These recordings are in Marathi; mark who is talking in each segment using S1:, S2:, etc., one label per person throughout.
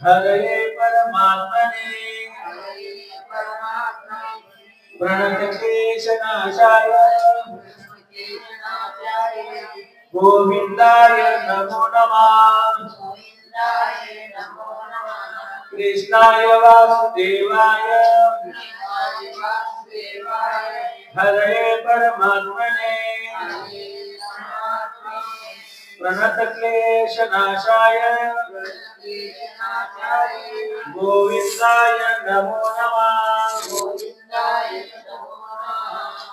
S1: हरये परमात्मने प्रणतक्लेशनाशाय गोविंदाय नमो नमः। कृष्णाय वासुदेवाय हरये परमात्मने प्रणतक्लेशनाशाय गोविंदाय नमो नमः।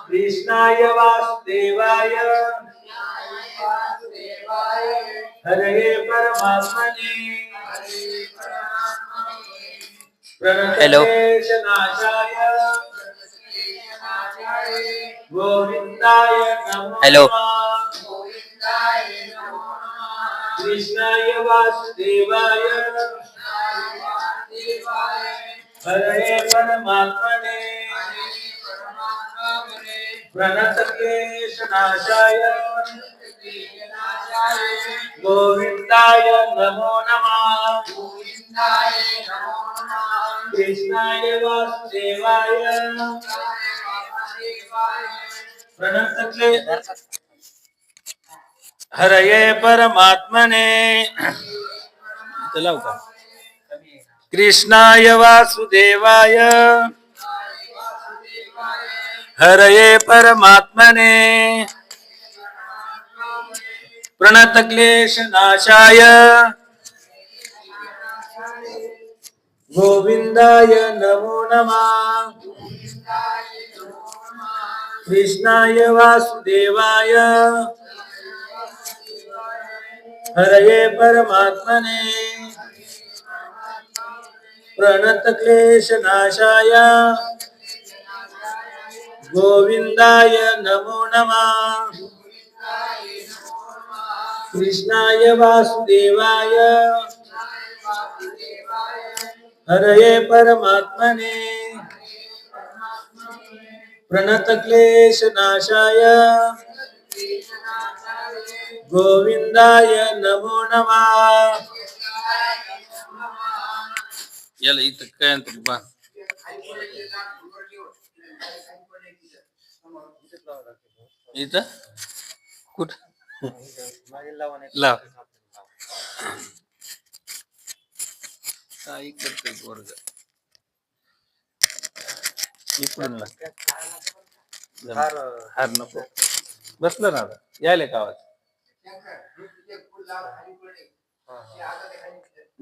S1: कृष्णाय वासुदेवाय हरये परमात्मने प्रणतक्लेशनाशाय गोविंदाय नमो नमः। कृष्णाय वासुदेवाय हरये परमात्मने प्रणतक्लेशनाशाय गोविंदाय नमो नमः। कृष्णाय वासुदेवाय प्रणतक्लेश हरये परमात्मने चलाओ का कृष्णाय वासुदेवाय हरये परमात्मने प्रणतक्लेशनाशाय गोविंदाय नमो नमः। कृष्णाय वासुदेवाय हरये परमात्मने प्रणतक्लेशनाशाय गोविंदाय नमो नमः। कृष्णाय वासुदेवाय हरये परमात्मने प्रणतक्लेशनाशाय गोविंदाय नमो नमः। याला इथं काय अंतर बा इथं कुठ लाव काही करते वर्ग इकडून हार नको बसलं ना यायला का आवाज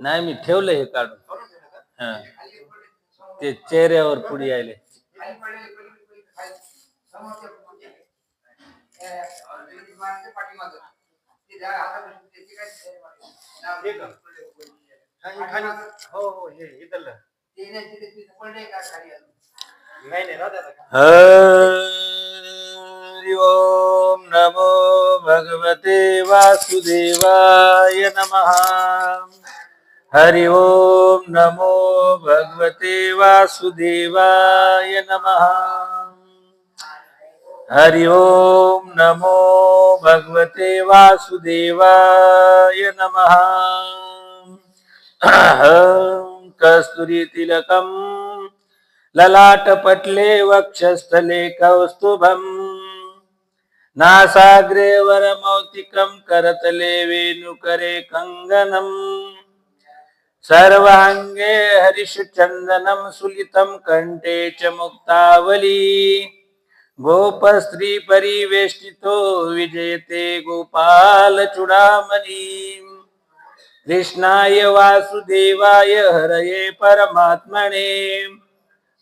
S1: नाही मी ठेवलं हे काढून हा ते चेहऱ्यावर पुढे यायले हो हो हे इथलं हरि ओम नमो भगवते वासुदेवाय नमः। हरि ओम नमो भगवते वासुदेवाय नमः। हरि ओम नमो भगवते वासुदेवाय नमः। कस्तूरी तिलकम ललाटपटले वक्षस्थले कौस्तुभम् नासाग्रे वरमौक्तिकं करतले वेणुकरे कंगनम् सर्वांगे हरिशचन्दनं सुलितं कंठे च मुक्तावली गोपस्त्री परिवेष्टितो विजयते गोपाल चूड़ामणि कृष्णाय वासुदेवाय हरये परमात्मने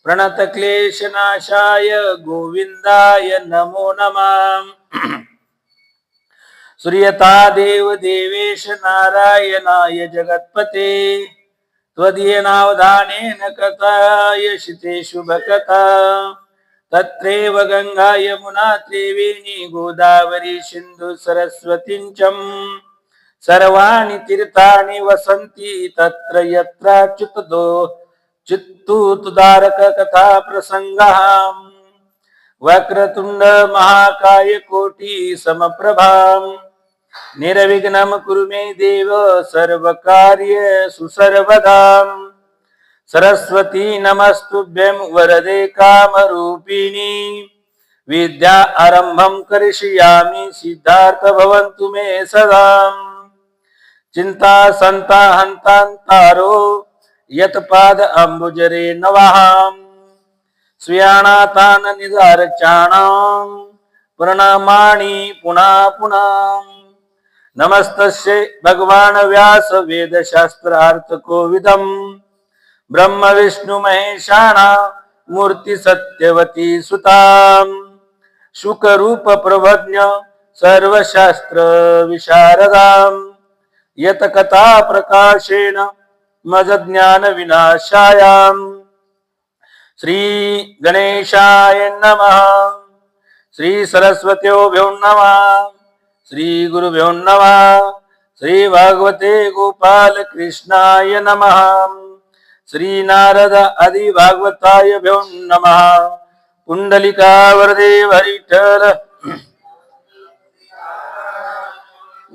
S1: प्रणतक्लेशनाशाय गोविंदाय नमो नमः। सूर्यता देव देवेश नारायणाय जगत्पते त्वदीयनावधानेन कथाय शिते शुभकथा तत्रैव गंगा यमुना त्रिवेणी गोदावरी सिंधु सरस्वती च सर्वाणि तीर्थानि वसन्ति तत्र यत्राच्युतो चित्तूतुदारक कथा प्रसंगः वक्रतुंड महाकाय कोटि समप्रभा निर्विघ्नं कुरु मे देव सर्वकार्येषु सर्वदा सरस्वती नमस्तुभ्यं वरदे कामरूपिणी विद्या आरंभं करिष्यामि सिद्धार्थ भवन्तु मे सदा चिंता संता हंतांतारो यत्पाद अंबुजरे नवाहं स्वीयानाथान निदारचाणां प्रणमामि पुनः पुनः नमस्तस्यै भगवान व्यास वेदशास्त्रार्थ कोविदं ब्रह्म विष्णु महेशाना मूर्ति सत्यवती सुतां शुक रूप प्रभज्ञ सर्वशास्त्र विशारदां यत कथा प्रकाशेन मज ज्ञान विनाशायां श्री गणेशाय नमः श्री सरस्वत्योभ्यो नमः श्री गुरुभ्यो नमः श्री भगवते गोपाल कृष्णाय नमः श्री नारद आदि भागवताय भ्यो नमः पुंडलिका वरदे विठ्ठल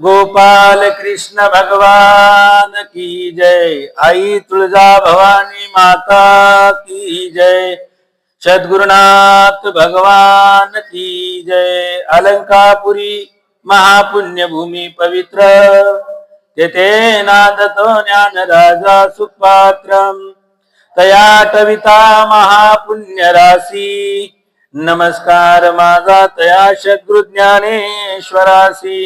S1: गोपाल कृष्ण भगवान की जय। आई तुळजा भवानी माता की जय। सद्गुरुनाथ भगवान की जय। अलंकापुरी महापुण्य भूमी पवित्र तेथे नादतो ज्ञान राजा सुपात्रम तयाटविता महापुण्य राशी नमस्कार माझा तया सद्गुरु ज्ञानेश्वरासी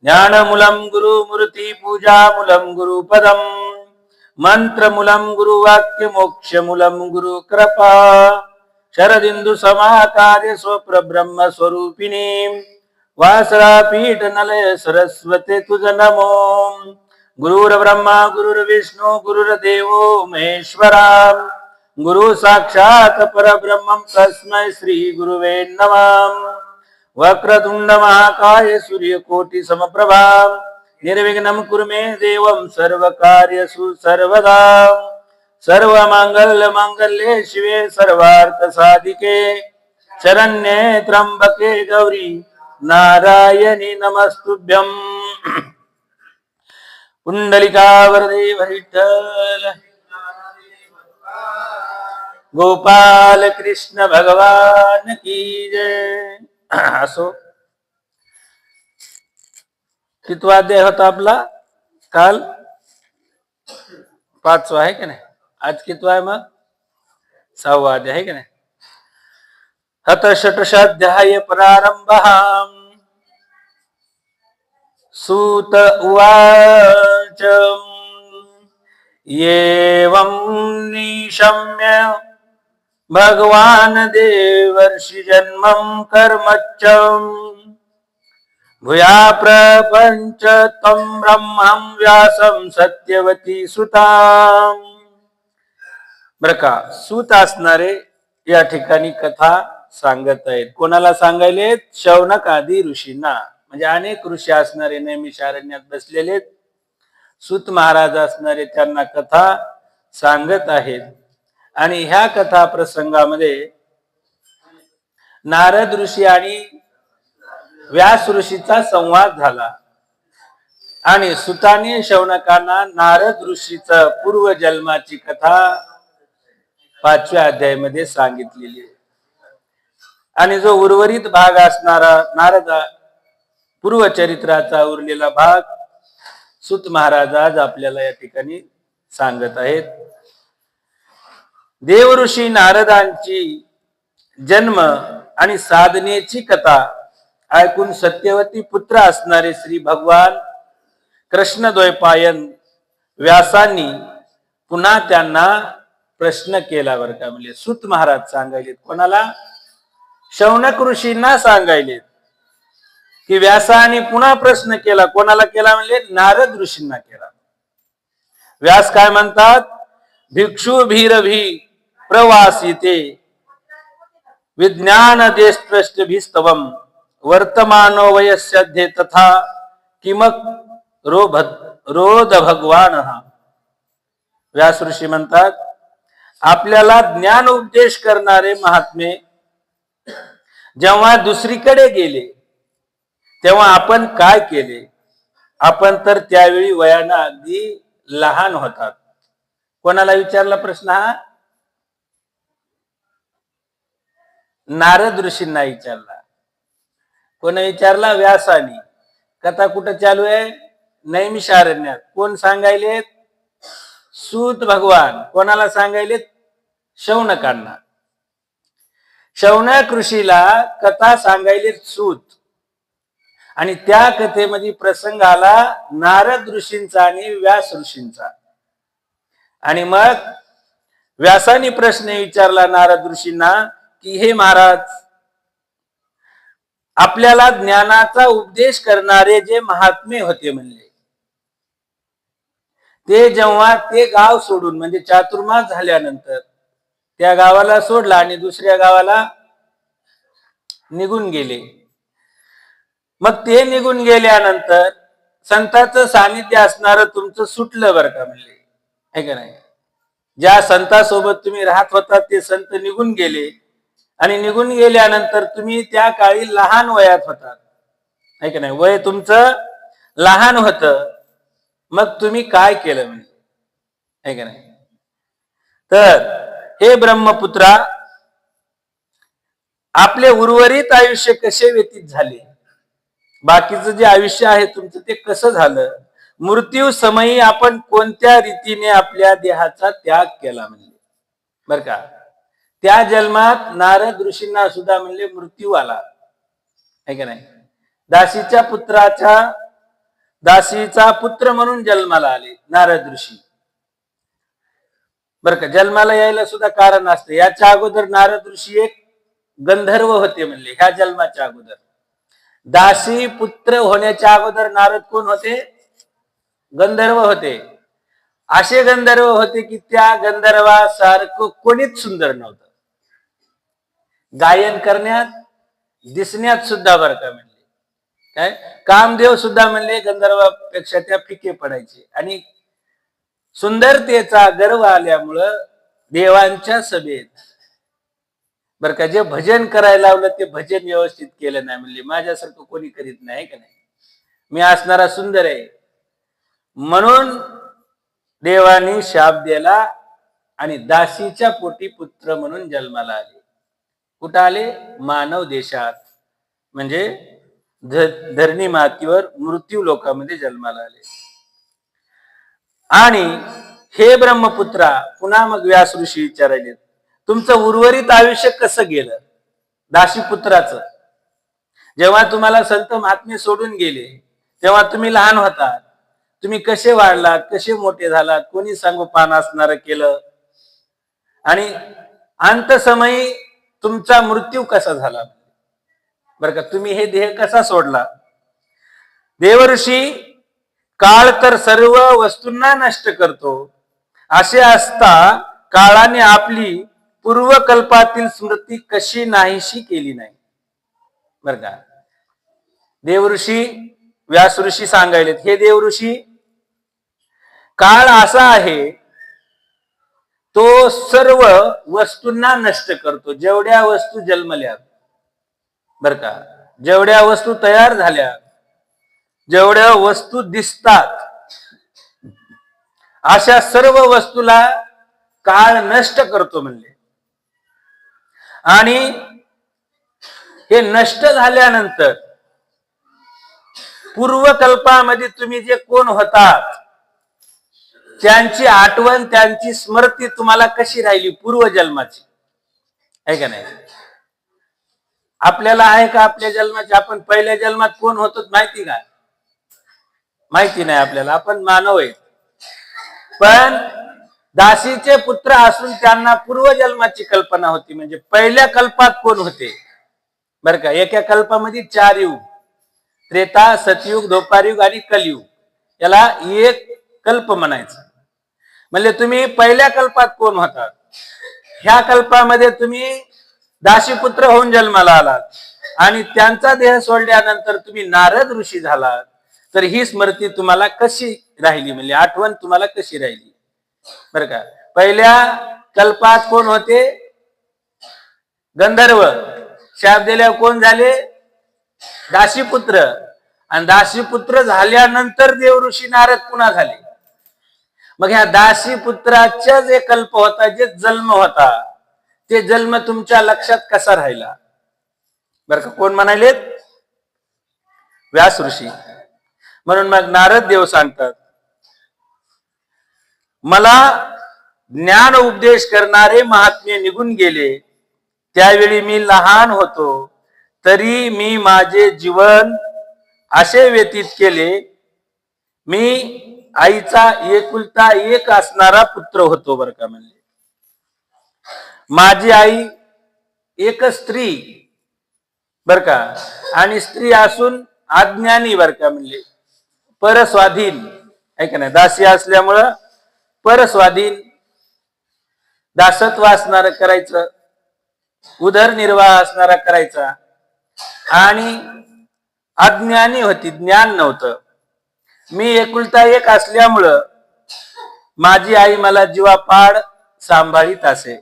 S1: ज्ञानमूलं गुरुमूर्ति पूजामूलं गुरुपदं मंत्रमूलं गुरुवाक्य मोक्षमूलं गुरुकृपा शरदिंदु समाकार्य स्वप्रब्रह्म स्वरूपिणी वासरापीठ नलय सरस्वते तुझ नमो गुरुर्ब्रह्मा गुरुर्विष्णू गुरुर्देवो महेश्वरा गुरु साक्षात परब्रह्मं तस्मै श्री गुरुवे नमः वक्रतुंड महाकाय सूर्यकोटि समप्रभा निर्विघ्नं कुरु मे देवं सर्वकार्येषु सर्वदा सर्वमंगल मंगल्ये शिवे सर्वार्थ साधिके शरण्ये त्र्यंबके गौरी नारायणी नमस्तुभ्यं पुंडलिका वरदे विठ्ठल गोपाल कृष्ण भगवान की जय। असो कितवा अध्याय होता आपला काल 5वा आहे की नाही आज कितवा आहे मग 6वा अध्याय आहे की नाही हत षटशाध्याय प्रारंभः सूत उवाच एवं निशम्य भगवान देवर्षि जन्मं कर्मच्च भूया प्रपंच तं ब्रह्मं व्यासं सत्यवती सुतां। बरं का सूत असणारे या ठिकाणी कथा सांगत आहेत। कोणाला सांगायलेत शौनक आदी ऋषींना म्हणजे अनेक ऋषी असणारे नैमिषारण्यात बसलेले सूत महाराज असणारे त्यांना कथा सांगत आहेत। आणि ह्या कथा प्रसंगामध्ये नारद ऋषी आणि व्यास ऋषीचा संवाद झाला आणि सुताने शौनकांना नारद ऋषीचा पूर्वजन्माची कथा 5व्या अध्यायामध्ये सांगितलेली आहे। आणि जो उर्वरित भाग असणारा नारद पूर्वचरित्राचा उरलेला भाग सूत महाराज आज आपल्याला या ठिकाणी सांगत आहेत। देवऋषी नारदांची जन्म आणि साधनेची कथा ऐकून सत्यवती पुत्र असणारे श्री भगवान कृष्णद्वैपायन व्यासांनी पुन्हा त्यांना प्रश्न केला बरं का। म्हणजे सूत महाराज सांगायलेत कोणाला शौनक ऋषींना सांगायलेत की व्यासाने पुन्हा प्रश्न केला कोणाला केला म्हणजे नारद ऋषींना केला। व्यास काय म्हणतात भिक्षु भीरभी प्रवासिते विज्ञान देशस्तवम वर्तमानो वयस्यध्ये तथा किमक रोध भगवान। व्यास ऋषी म्हणतात आपल्याला ज्ञान उपदेश करणारे महात्मे जेव्हा दुसरीकडे गेले तेव्हा आपण काय केले? आपण तर त्यावेळी वयानं अगदी लहान होतात. कोणाला विचारला प्रश्न हा? नारद ऋषींना विचारला. कोण विचारला? व्यासानी. कथा कुठं चालू आहे? नैमिषारण्यात. कोण सांगायलेत? सूत भगवान. कोणाला सांगायलेत? शौनकांना. शौनक ऋषीला कथा सांगायलेत सूत. आणि त्या कथेमध्ये प्रसंग आला नारद ऋषींचा आणि व्यास ऋषींचा. आणि मग व्यासाने प्रश्न विचारला नारद ऋषींना की हे महाराज, आपल्याला ज्ञानाचा उपदेश करणारे जे महात्मे होते म्हणले, ते जेव्हा ते गाव सोडून म्हणजे चातुर्मास झाल्यानंतर त्या गावाला सोडला आणि दुसऱ्या गावाला निघून गेले. मग ते निघून गेल्यानंतर संतांचं सानिध्य असणारं तुमचं सुटलं बरं का म्हणले, आहे का नाही? ज्या संतांसोबत तुम्ही राहत होता ते संत निघून गेले आणि निघून गेल्यानंतर तुम्ही त्या काळी लहान वयात होता, आहे का नाही? वय तुमचं लहान होतं. मग तुम्ही काय केलं म्हणजे, आहे का नाही? तर हे ब्रह्मपुत्रा, आपले उर्वरित आयुष्य कसे व्यतीत झाले, बाकीचं जे आयुष्य आहे तुमचं ते कसं झालं, मृत्यू समयी आपण कोणत्या रीतीने आपल्या देहाचा त्याग केला म्हणले बर का. त्या जन्मात नारद ऋषींना सुद्धा म्हणले मृत्यू आला, आहे का नाही? दासीचा पुत्र म्हणून जन्माला आले नारद ऋषी बर का. जन्माला यायला सुद्धा कारण असते. याच्या अगोदर नारद ऋषी एक गंधर्व होते म्हणले. ह्या जन्माच्या अगोदर दासी पुत्र होण्याच्या अगोदर नारद कोण होते? गंधर्व होते. असे गंधर्व होते की त्या गंधर्वासारखं कोणीच सुंदर नव्हतं. गायन करण्यात, दिसण्यात सुद्धा बरं का म्हणले. काय कामदेव सुद्धा म्हणले गंधर्वापेक्षा त्या फिके पडायचे. आणि सुंदरतेचा गर्व आल्यामुळं देवांच्या सभेत बर का जे भजन करायला लावलं ते भजन व्यवस्थित केलं नाही म्हणले. माझ्यासारखं कोणी करीत नाही का नाही, मी असणारा सुंदर आहे म्हणून देवानी शाप दिला आणि दासीच्या पोटी पुत्र म्हणून जन्माला आले. कुठं आले? मानव देशात, म्हणजे धरणी मातीवर मृत्यू लोकांमध्ये जन्माला आले. आणि हे ब्रह्मपुत्रा, पुन्हा मग व्यास ऋषी विचारायले, तुमचं उर्वरित आयुष्य कसं गेलं दासीपुत्राचं? जेव्हा तुम्हाला संत महात्मे सोडून गेले तेव्हा तुम्ही लहान होता, तुम्ही कसे वाढलात, कसे मोठे झालात, कोणी सांगोपान असणारं केलं, आणि अंतसमयी तुमचा मृत्यू कसा झाला बरं का. तुम्ही हे देह कसा सोडला? देवर्षी, काळ तर सर्व वस्तूंना नष्ट करतो, असे असता काळाने आपली पूर्वकल्पातील स्मृती कशी नाहीशी केली नाही बर का. देवऋषी व्यास ऋषी सांगायलेत, हे देवऋषी, काळ असा आहे तो सर्व वस्तूंना नष्ट करतो. जेवढ्या वस्तू जन्मल्या बर का, जेवढ्या वस्तू तयार झाल्या, जेवढ्या वस्तू दिसतात, अशा सर्व वस्तूला काळ नष्ट करतो म्हणले. आणि हे नष्ट झाल्यानंतर पूर्वकल्पामध्ये तुम्ही जे कोण होतात त्यांची आठवण, त्यांची स्मृती तुम्हाला कशी राहिली पूर्वजन्माची, आहे का नाही? आपल्याला आहे का आपल्या जन्माची? आपण पहिल्या जन्मात कोण होतो माहिती का? माहिती नाही आपल्याला. आपण मानव आहे. पण दासीचे पुत्र असून त्यांना पूर्वजन्माची कल्पना होती. म्हणजे पहिल्या कल्पात कोण होते बर का. एका कल्पामध्ये 4 युग, त्रेता, सतयुग, द्वापारयुग आणि कलयुग, याला एक कल्प म्हणायचं. म्हणजे तुम्ही पहिल्या कल्पात कोण होतात? ह्या कल्पामध्ये तुम्ही दासीपुत्र होऊन जन्माला आलात आणि त्यांचा देह सोडल्यानंतर तुम्ही नारद ऋषी झालात. तर ही स्मृती तुम्हाला कशी राहिली, म्हणजे आठवण तुम्हाला कशी राहिली बर का. पहिल्या कल्पात कोण होते? गंधर्व. शाप दिल्यावर कोण झाले? दासीपुत्र. आणि दासीपुत्र झाल्यानंतर देवऋषी नारद पुन्हा झाले. मग ह्या दासीपुत्राचा जे कल्प होता, जे जन्म होता, ते जन्म तुमच्या लक्षात कसा राहिला? बरं का, कोण म्हणाले? व्यास ऋषी. म्हणून मग नारद देव सांगतात, मला ज्ञान उपदेश करणारे महात्मे निघून गेले. त्यावेळी मी लहान होतो, तरी मी माझे जीवन असे व्यतीत केले. मी आईचा एकुलता एक असणारा पुत्र होतो. बरं का, म्हणजे माझी आई एक स्त्री, बर का, आणि स्त्री असून अज्ञानी, बर का, म्हणजे परस्वाधीन आहे का नाही. दासी असल्यामुळं परस्वाधीन, दासत्व असणार करायचं, उदरनिर्वाह असणारा करायचा, आणि अज्ञानी होती, ज्ञान नव्हतं. मी एकुलता एक असल्यामुळं माझी आई मला जीवापाड सांभाळीत असे.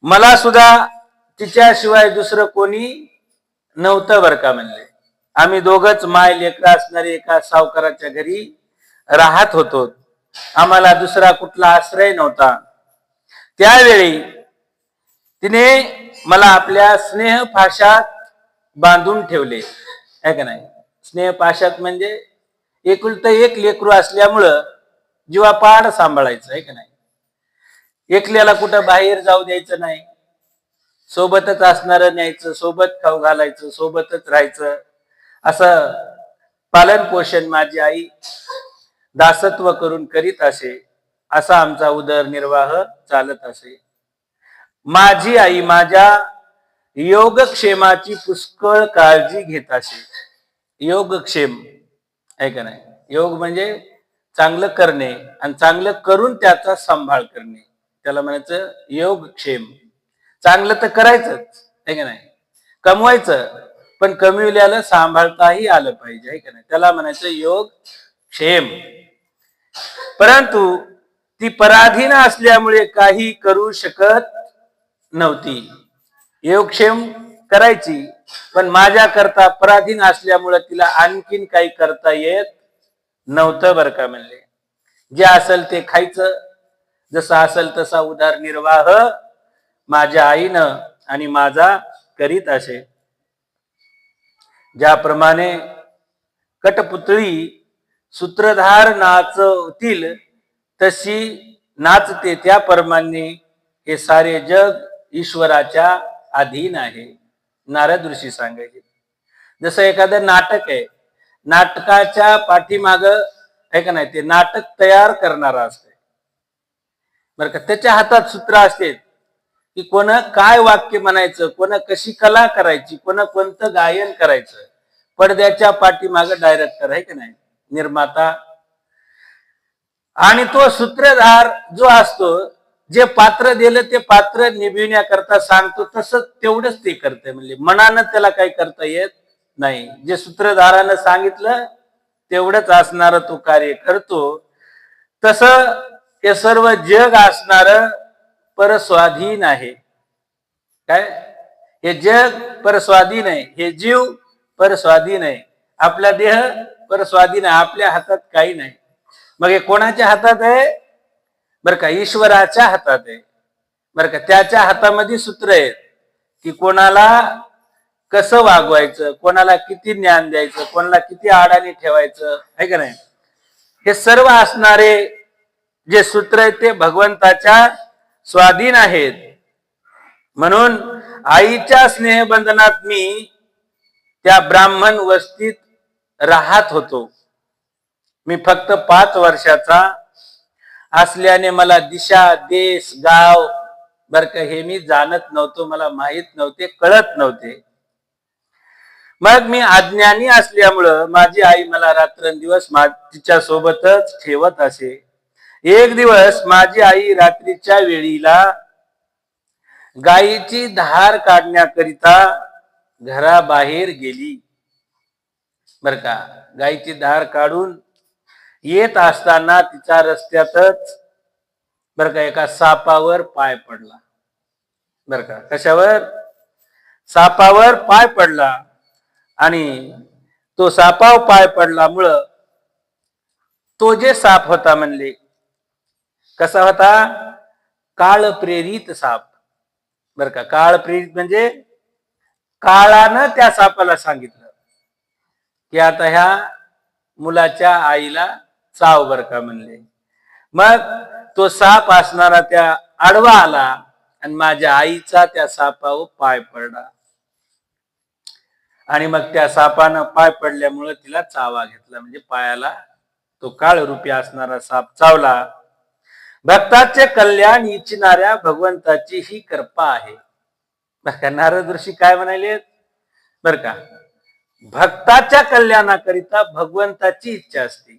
S1: मला सुद्धा तिच्याशिवाय दुसरं कोणी नव्हतं. बरं का, म्हणले आम्ही दोघच माय लेकरं असणारे एका सावकाराच्या घरी राहत होतो. आम्हाला दुसरा कुठला आश्रय नव्हता. त्यावेळी तिने मला आपल्या स्नेहपाशात बांधून ठेवले, आहे का नाही. स्नेहपाशात म्हणजे एकुलतं एक लेकरू असल्यामुळं जीवापाड सांभाळायचं, आहे का नाही. एकल्याला कुठं बाहेर जाऊ द्यायचं नाही, सोबतच असणार न्यायचं, सोबत खाऊ घालायचं, सोबतच राहायचं. असं पालन पोषण माझी आई दासत्व करून करीत असे. असा आमचा उदरनिर्वाह चालत असे. माझी आई माझ्या योगक्षेमाची पुष्कळ काळजी घेत असे. योगक्षेम आहे का नाही. योग म्हणजे चांगलं करणे, आणि चांगलं करून त्याचा सांभाळ करणे, त्याला म्हणायचं योगक्षेम. चांगलं तर करायचंच, आहे का नाही, कमवायचं, पण कमविल्याला सांभाळताही आलं पाहिजे, आहे का नाही, त्याला म्हणायचं योगक्षेम. परंतु ती पराधीन असल्यामुळे काही करू शकत नव्हती. योगक्षेम करायची, पण माझ्या करता पराधीन असल्यामुळे तिला आणखीन काही करता येत नव्हतं. बरं का, म्हणले जे असेल ते खायचं, जसं असेल तसा उदरनिर्वाह माझ्या आईनं आणि माझा करीत असे. ज्याप्रमाणे कटपुतळी सूत्रधार नाचतील तशी नाचते, त्याप्रमाणे हे सारे जग ईश्वराच्या अधीन आहे. नारद ऋषी सांगायचे. जसं एखादं नाटक आहे, नाटकाच्या पाठीमाग आहे का नाही, ते नाटक तयार करणारा असते, बरं का. त्याच्या हातात सूत्र असते की कोण काय वाक्य म्हणायचं, कोण कशी कला करायची, कोण कोणतं गायन करायचं. पडद्याच्या पाठीमाग डायरेक्टर आहे का नाही, निर्माता. आणि तो सूत्रधार जो असतो, जे पात्र दिलं ते पात्र निभविण्याकरता सांगतो, तसं तेवढंच ते करते. म्हणजे मनानं त्याला काही करता येत नाही. जे सूत्रधारानं सांगितलं तेवढंच असणार तो कार्य करतो. तसं हे सर्व जग असणार परस्वाधीन आहे. काय, हे जग परस्वाधीन आहे, हे जीव परस्वाधीन आहे, आपला देह परस्वाधीन आहे, आपल्या हातात काही नाही. मग हे कोणाच्या हातात आहे? बरं का, ईश्वराच्या हातात आहे. बरं का, त्याच्या हातामध्ये सूत्र आहेत की कोणाला कसं वागवायचं, कोणाला किती ज्ञान द्यायचं, कोणाला किती आडाणी ठेवायचं, आहे का नाही. हे सर्व असणारे जे सूत्र आहेत ते भगवंताच्या स्वाधीन आहेत. म्हणून आईच्या स्नेहबंधनात मी त्या ब्राह्मण वस्तीत राहत होतो. मी फक्त 5 वर्षाचा असल्याने मला दिशा, देश, गाव, बर का, हे मी जाणत नव्हतो, मला माहित नव्हते, कळत नव्हते. मग मी अज्ञानी असल्यामुळं माझी आई मला रात्रंदिवस तिच्या सोबतच ठेवत असे. एक दिवस माझी आई रात्रीच्या वेळीला गायीची धार काढण्याकरिता घराबाहेर गेली. बर का, गायीची धार काढून येत असताना तिचा रस्त्यातच बर का एका सापावर पाय पडला. बर का, कशावर? सापावर पाय पडला. आणि तो सापाव पाय पडल्यामुळं तो जे साप होता म्हणले, कसा होता? काळ प्रेरित साप. बर का, काळ प्रेरित म्हणजे काळानं त्या सापाला सांगितलं की आता ह्या मुलाच्या आईला चाव बर का म्हणले. मग तो साप असणारा त्या आडवा आला आणि माझ्या आईचा त्या सापावर पाय पडला आणि मग त्या सापानं पाय पडल्यामुळे तिला चावा घेतला, म्हणजे पायाला तो काळ रूपी असणारा साप चावला. भक्ताचे कल्याण इच्छिणाऱ्या भगवंताची ही कृपा आहे. नारद ऋषी काय म्हणाले बर का, भक्ताच्या कल्याणाकरिता भगवंताची इच्छा असते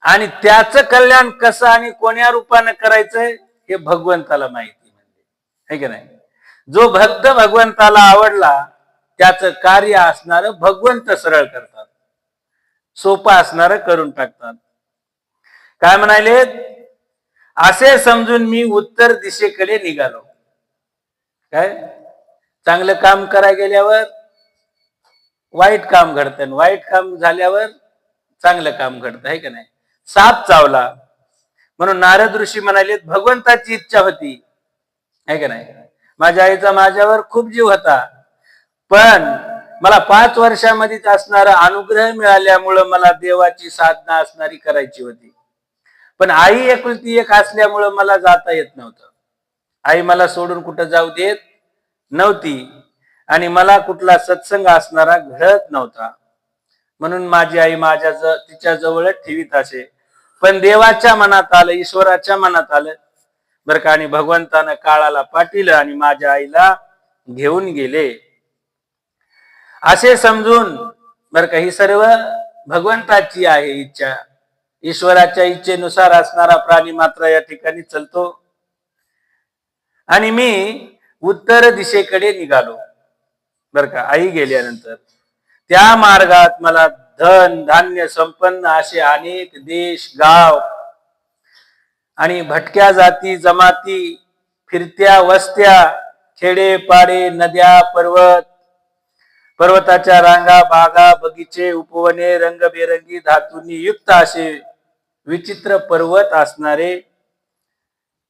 S1: आणि त्याचं कल्याण कसं आणि कोण्या रूपानं करायचंय हे भगवंताला माहिती, म्हणजे है की नाही. जो भक्त भगवंताला आवडला त्याचं कार्य असणार भगवंत सरळ करतात, सोपं असणार करून टाकतात. काय म्हणाले? असे समजून मी उत्तर दिशेकडे निघालो. काय, चांगलं काम करायला गेल्यावर वाईट काम घडतं, वाईट काम झाल्यावर चांगलं काम घडतं, है का नाही. साप चावला म्हणून नारद ऋषी म्हणाले भगवंताची इच्छा होती, है का नाही. माझ्या आईचा माझ्यावर खूप जीव होता, पण मला 5 वर्षामध्येच असणारा अनुग्रह मिळाल्यामुळं मला देवाची साधना असणारी करायची होती. पण आई एकुलती एक असल्यामुळं मला जाता येत नव्हतं. आई मला सोडून कुठं जाऊ देत नव्हती आणि मला कुठला सत्संग असणारा घडत नव्हता, म्हणून माझी आई तिच्या जवळच ठेवीत असे. पण देवाच्या मनात आलं, ईश्वराच्या मनात आलं बर का, आणि भगवंतानं काळाला पाठविलं आणि माझ्या आईला घेऊन गेले. असे समजून बर का, ही सर्व भगवंताची आहे इच्छा. ईश्वराच्या इच्छेनुसार असणारा प्राणी मात्र या ठिकाणी चलतो. आणि मी उत्तर दिशेकडे निघालो बर का. आई गेल्यानंतर त्या मार्गात मला धन धान्य संपन्न असे अनेक देश गाव आणि भटक्या जाती जमाती, फिरत्या वस्त्या, खेडे पाडे, नद्या, पर्वताच्या रांगा, बागा, बगीचे, उपवने, रंगबेरंगी धातूंनी युक्त असे विचित्र पर्वत असणारे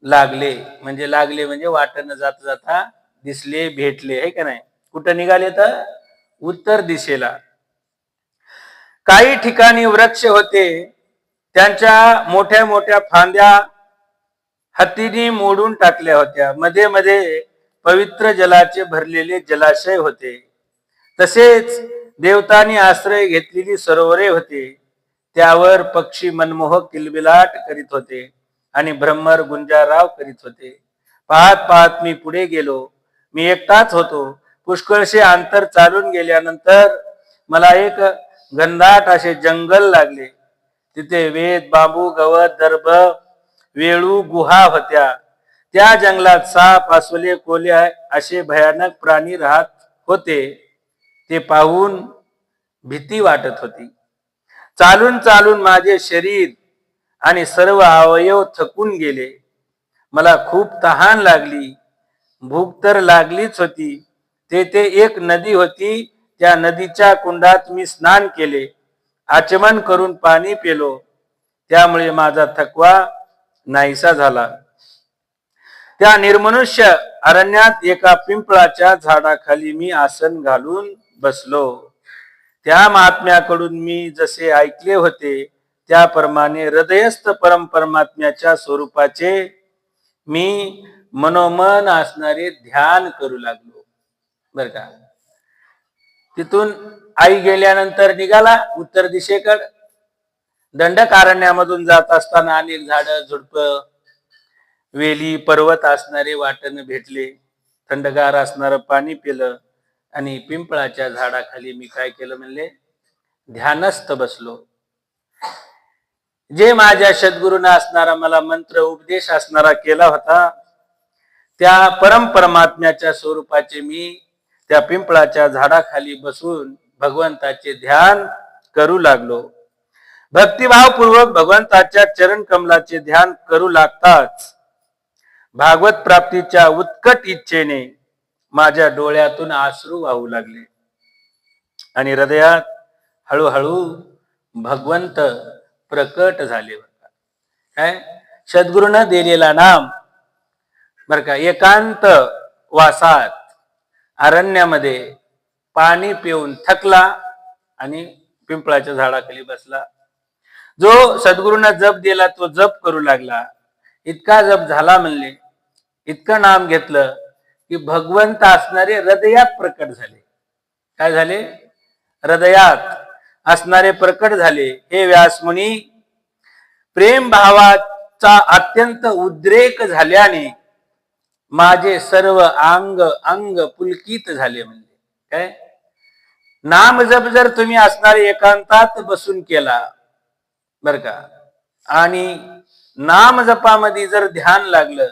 S1: लागले. म्हणजे वाटेनं जाता जाता दिसले, भेटले, है का नाही. कुठं निघाले तर उत्तर दिशेला. काही ठिकाणी वृक्ष होते, त्यांच्या मोठ्या मोठ्या फांद्या हत्तीने मोडून टाकल्या होत्या. मध्ये मध्ये पवित्र जलाचे भरलेले जलाशय होते. तसेच देवतांनी आश्रय घेतलेली सरोवरे होते. त्यावर पक्षी मनमोहक किलबिलाट करीत होते आणि भ्रमर गुंजाराव करीत होते. पाहत पाहत मी पुढे गेलो. मी एकटाच होतो. पुष्कळशे अंतर चालून गेल्यानंतर मला एक घनदाट असे जंगल लागले. तिथे वेद, बांबू, गवत, दर्भ, वेळू, गुहा होत्या. त्या जंगलात साप, अस्वले, कोल्हे असे भयानक प्राणी राहत होते. ते पाहून भीती वाटत होती. चालून चालून माझे शरीर आणि सर्व अवयव थकून गेले. मला खूप तहान लागली. भूक तर लागलीच होती. तेथे एक नदी होती. त्या नदीच्या कुंडात मी स्नान केले. आचमन करून पाणी पिलो. त्यामुळे माझा थकवा नाहीसा झाला. त्या निर्मनुष्य अरण्यात एका पिंपळाच्या झाडाखाली मी आसन घालून बसलो. त्या महात्म्याकडून मी जसे ऐकले होते त्याप्रमाणे हृदयस्थ परमात्म्याच्या स्वरूपाचे मी मनोमन असणारे ध्यान करू लागलो बर का. तिथून आई गेल्यानंतर निघाला उत्तर दिशेकडे. दंडकारण्यामधून जात असताना अनेक झाडं झुडप, वेली, पर्वत असणारे वाटेने भेटले. थंडगार असणारं पाणी पिलं आणि पिंपळाच्या झाडाखाली मी काय केलं म्हणले, ध्यानस्थ बसलो. जे माझ्या सद्गुरूने असणारा मला मंत्र उपदेश असणारा केला होता त्या परमात्म्याच्या स्वरूपाचे मी त्या पिंपळाच्या झाडाखाली बसून भगवंताचे ध्यान करू लागलो. भक्तिभावपूर्वक भगवंताच्या चरण कमलाचे ध्यान करू लागताच भागवत प्राप्तीच्या उत्कट इच्छेने माझ्या डोळ्यातून अश्रू वाहू लागले. आणि हृदयात हळूहळू भगवंत प्रकट झाले. काय सद्गुरूनं दिलेला नाम बर का. एकांत वासात अरण्यामध्ये पाणी पिऊन थकला आणि पिंपळाच्या झाडाखाली बसला. जो सद्गुरूंना जप दिला तो जप करू लागला. इतका जप झाला म्हणले, इतकं नाम घेतलं की भगवंत असणारे हृदयात प्रकट झाले. काय झाले? हृदयात असणारे प्रकट झाले. हे व्यासमुनी, प्रेम भावाचा अत्यंत उद्रेक झाल्याने माझे सर्व अंग अंग पुलकित झाले. म्हणजे काय, नाम जप जर तुम्ही असणारे एकांतात बसून केला बर का, आणि नाम जपामध्ये जर ध्यान लागलं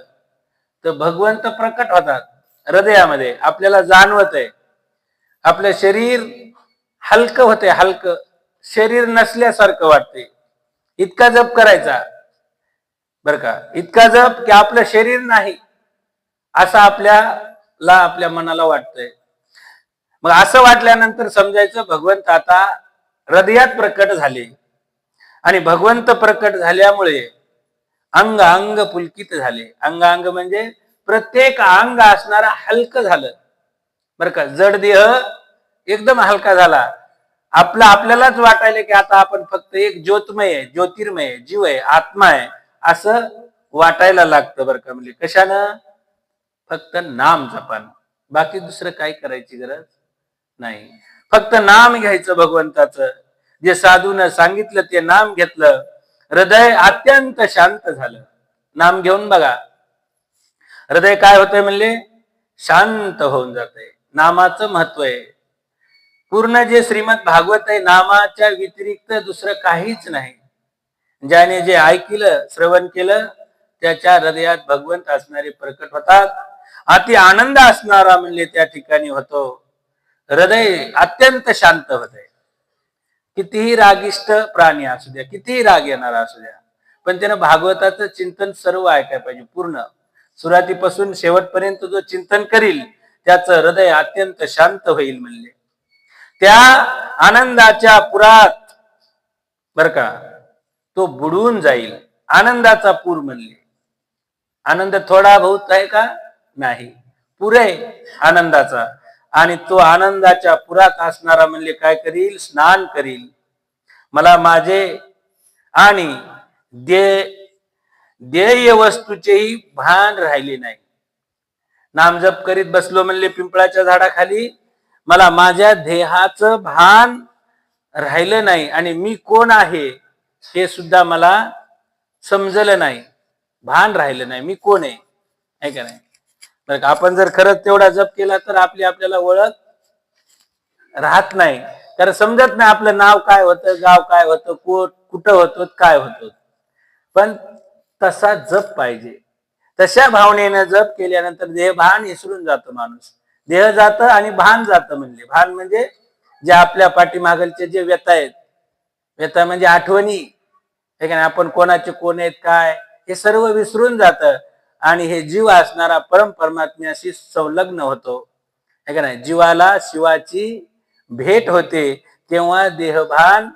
S1: तर भगवंत प्रकट होतात हृदयामध्ये. आपल्याला जाणवत आहे, आपलं शरीर हलकं होते, हलकं शरीर नसल्यासारखं वाटते. इतका जप करायचा बर का, इतका जप की आपलं शरीर नाही असं आपल्या मनाला वाटतंय. मग असं वाटल्यानंतर समजायचं भगवंत आता हृदयात प्रकट झाले. आणि भगवंत प्रकट झाल्यामुळे अंग अंग पुलकित झाले. अंग अंग म्हणजे प्रत्येक अंग असणारा हलकं झालं बर का. जड देह एकदम हलका झाला. आपल्यालाच वाटायला की आता आपण फक्त एक ज्योतमय आहे, ज्योतिर्मय, जीव आहे, आत्मा आहे असं वाटायला लागतं बर का. म्हणजे कशानं? फक्त नाम जपान. बाकी दुसरं काही करायची गरज नाही. फक्त नाम घ्यायचं भगवंताचं. जे साधून सांगितलं ते नाम घेतलं, हृदय अत्यंत शांत झालं. नाम घेऊन बघा, हृदय काय होतंय म्हणले? शांत होऊन जातंय. नामाचं महत्व आहे. पूर्ण जे श्रीमद भागवत आहे नामाच्या व्यतिरिक्त दुसरं काहीच नाही. ज्याने जे ऐकलं, श्रवण केलं, त्याच्या हृदयात भगवंत असणारे प्रकट होतात. अति आनंद असणारा म्हणले त्या ठिकाणी होतो. हृदय अत्यंत शांत होते. कितीही रागिष्ट प्राणी असू द्या, कितीही राग येणारा असू द्या, पण त्यानं भागवताचं चिंतन सर्व ऐकायला पाहिजे. पूर्ण सुरुवातीपासून शेवटपर्यंत जो चिंतन करील त्याचं हृदय अत्यंत शांत होईल. म्हणले त्या आनंदाच्या पुरात बर का तो बुडून जाईल. आनंदाचा पूर म्हणले. आनंद थोडा बहुत आहे का? नाही, पुरे आनंदाचा. आणि तो आनंदाच्या पुरात असणारा म्हणले काय करील? स्नान करील. मला माझे आणि ध्येय वस्तूचेही भान राहिले नाही. नामजप करीत बसलो म्हणले पिंपळाच्या झाडाखाली, मला माझ्या देहाचं भान राहिलं नाही आणि मी कोण आहे हे सुद्धा मला समजलं नाही. भान राहिलं नाही, मी कोण आहे का नाही. तर आपण जर खरंच तेवढा जप केला तर आपल्याला ओळख राहत नाही. कारण समजत नाही आपलं नाव काय होतं, गाव काय होतं, कुठं होतं, काय होतं. पण तसा जप पाहिजे. तशा भावनेनं जप केल्यानंतर देह भान विसरून जातो माणूस. देह जातं आणि भान जातं. म्हणजे भान म्हणजे जे आपल्या पाठीमागलचे जे व्यथा आहेत, व्यथा म्हणजे आठवणी हे का नाही, आपण कोणाचे कोण आहेत काय हे सर्व विसरून जातं. आणि हे जीव असणारा परमात्म्याशी संलग्न होतो हे का नाही. जीवाला शिवाची भेट होते तेव्हा देहभान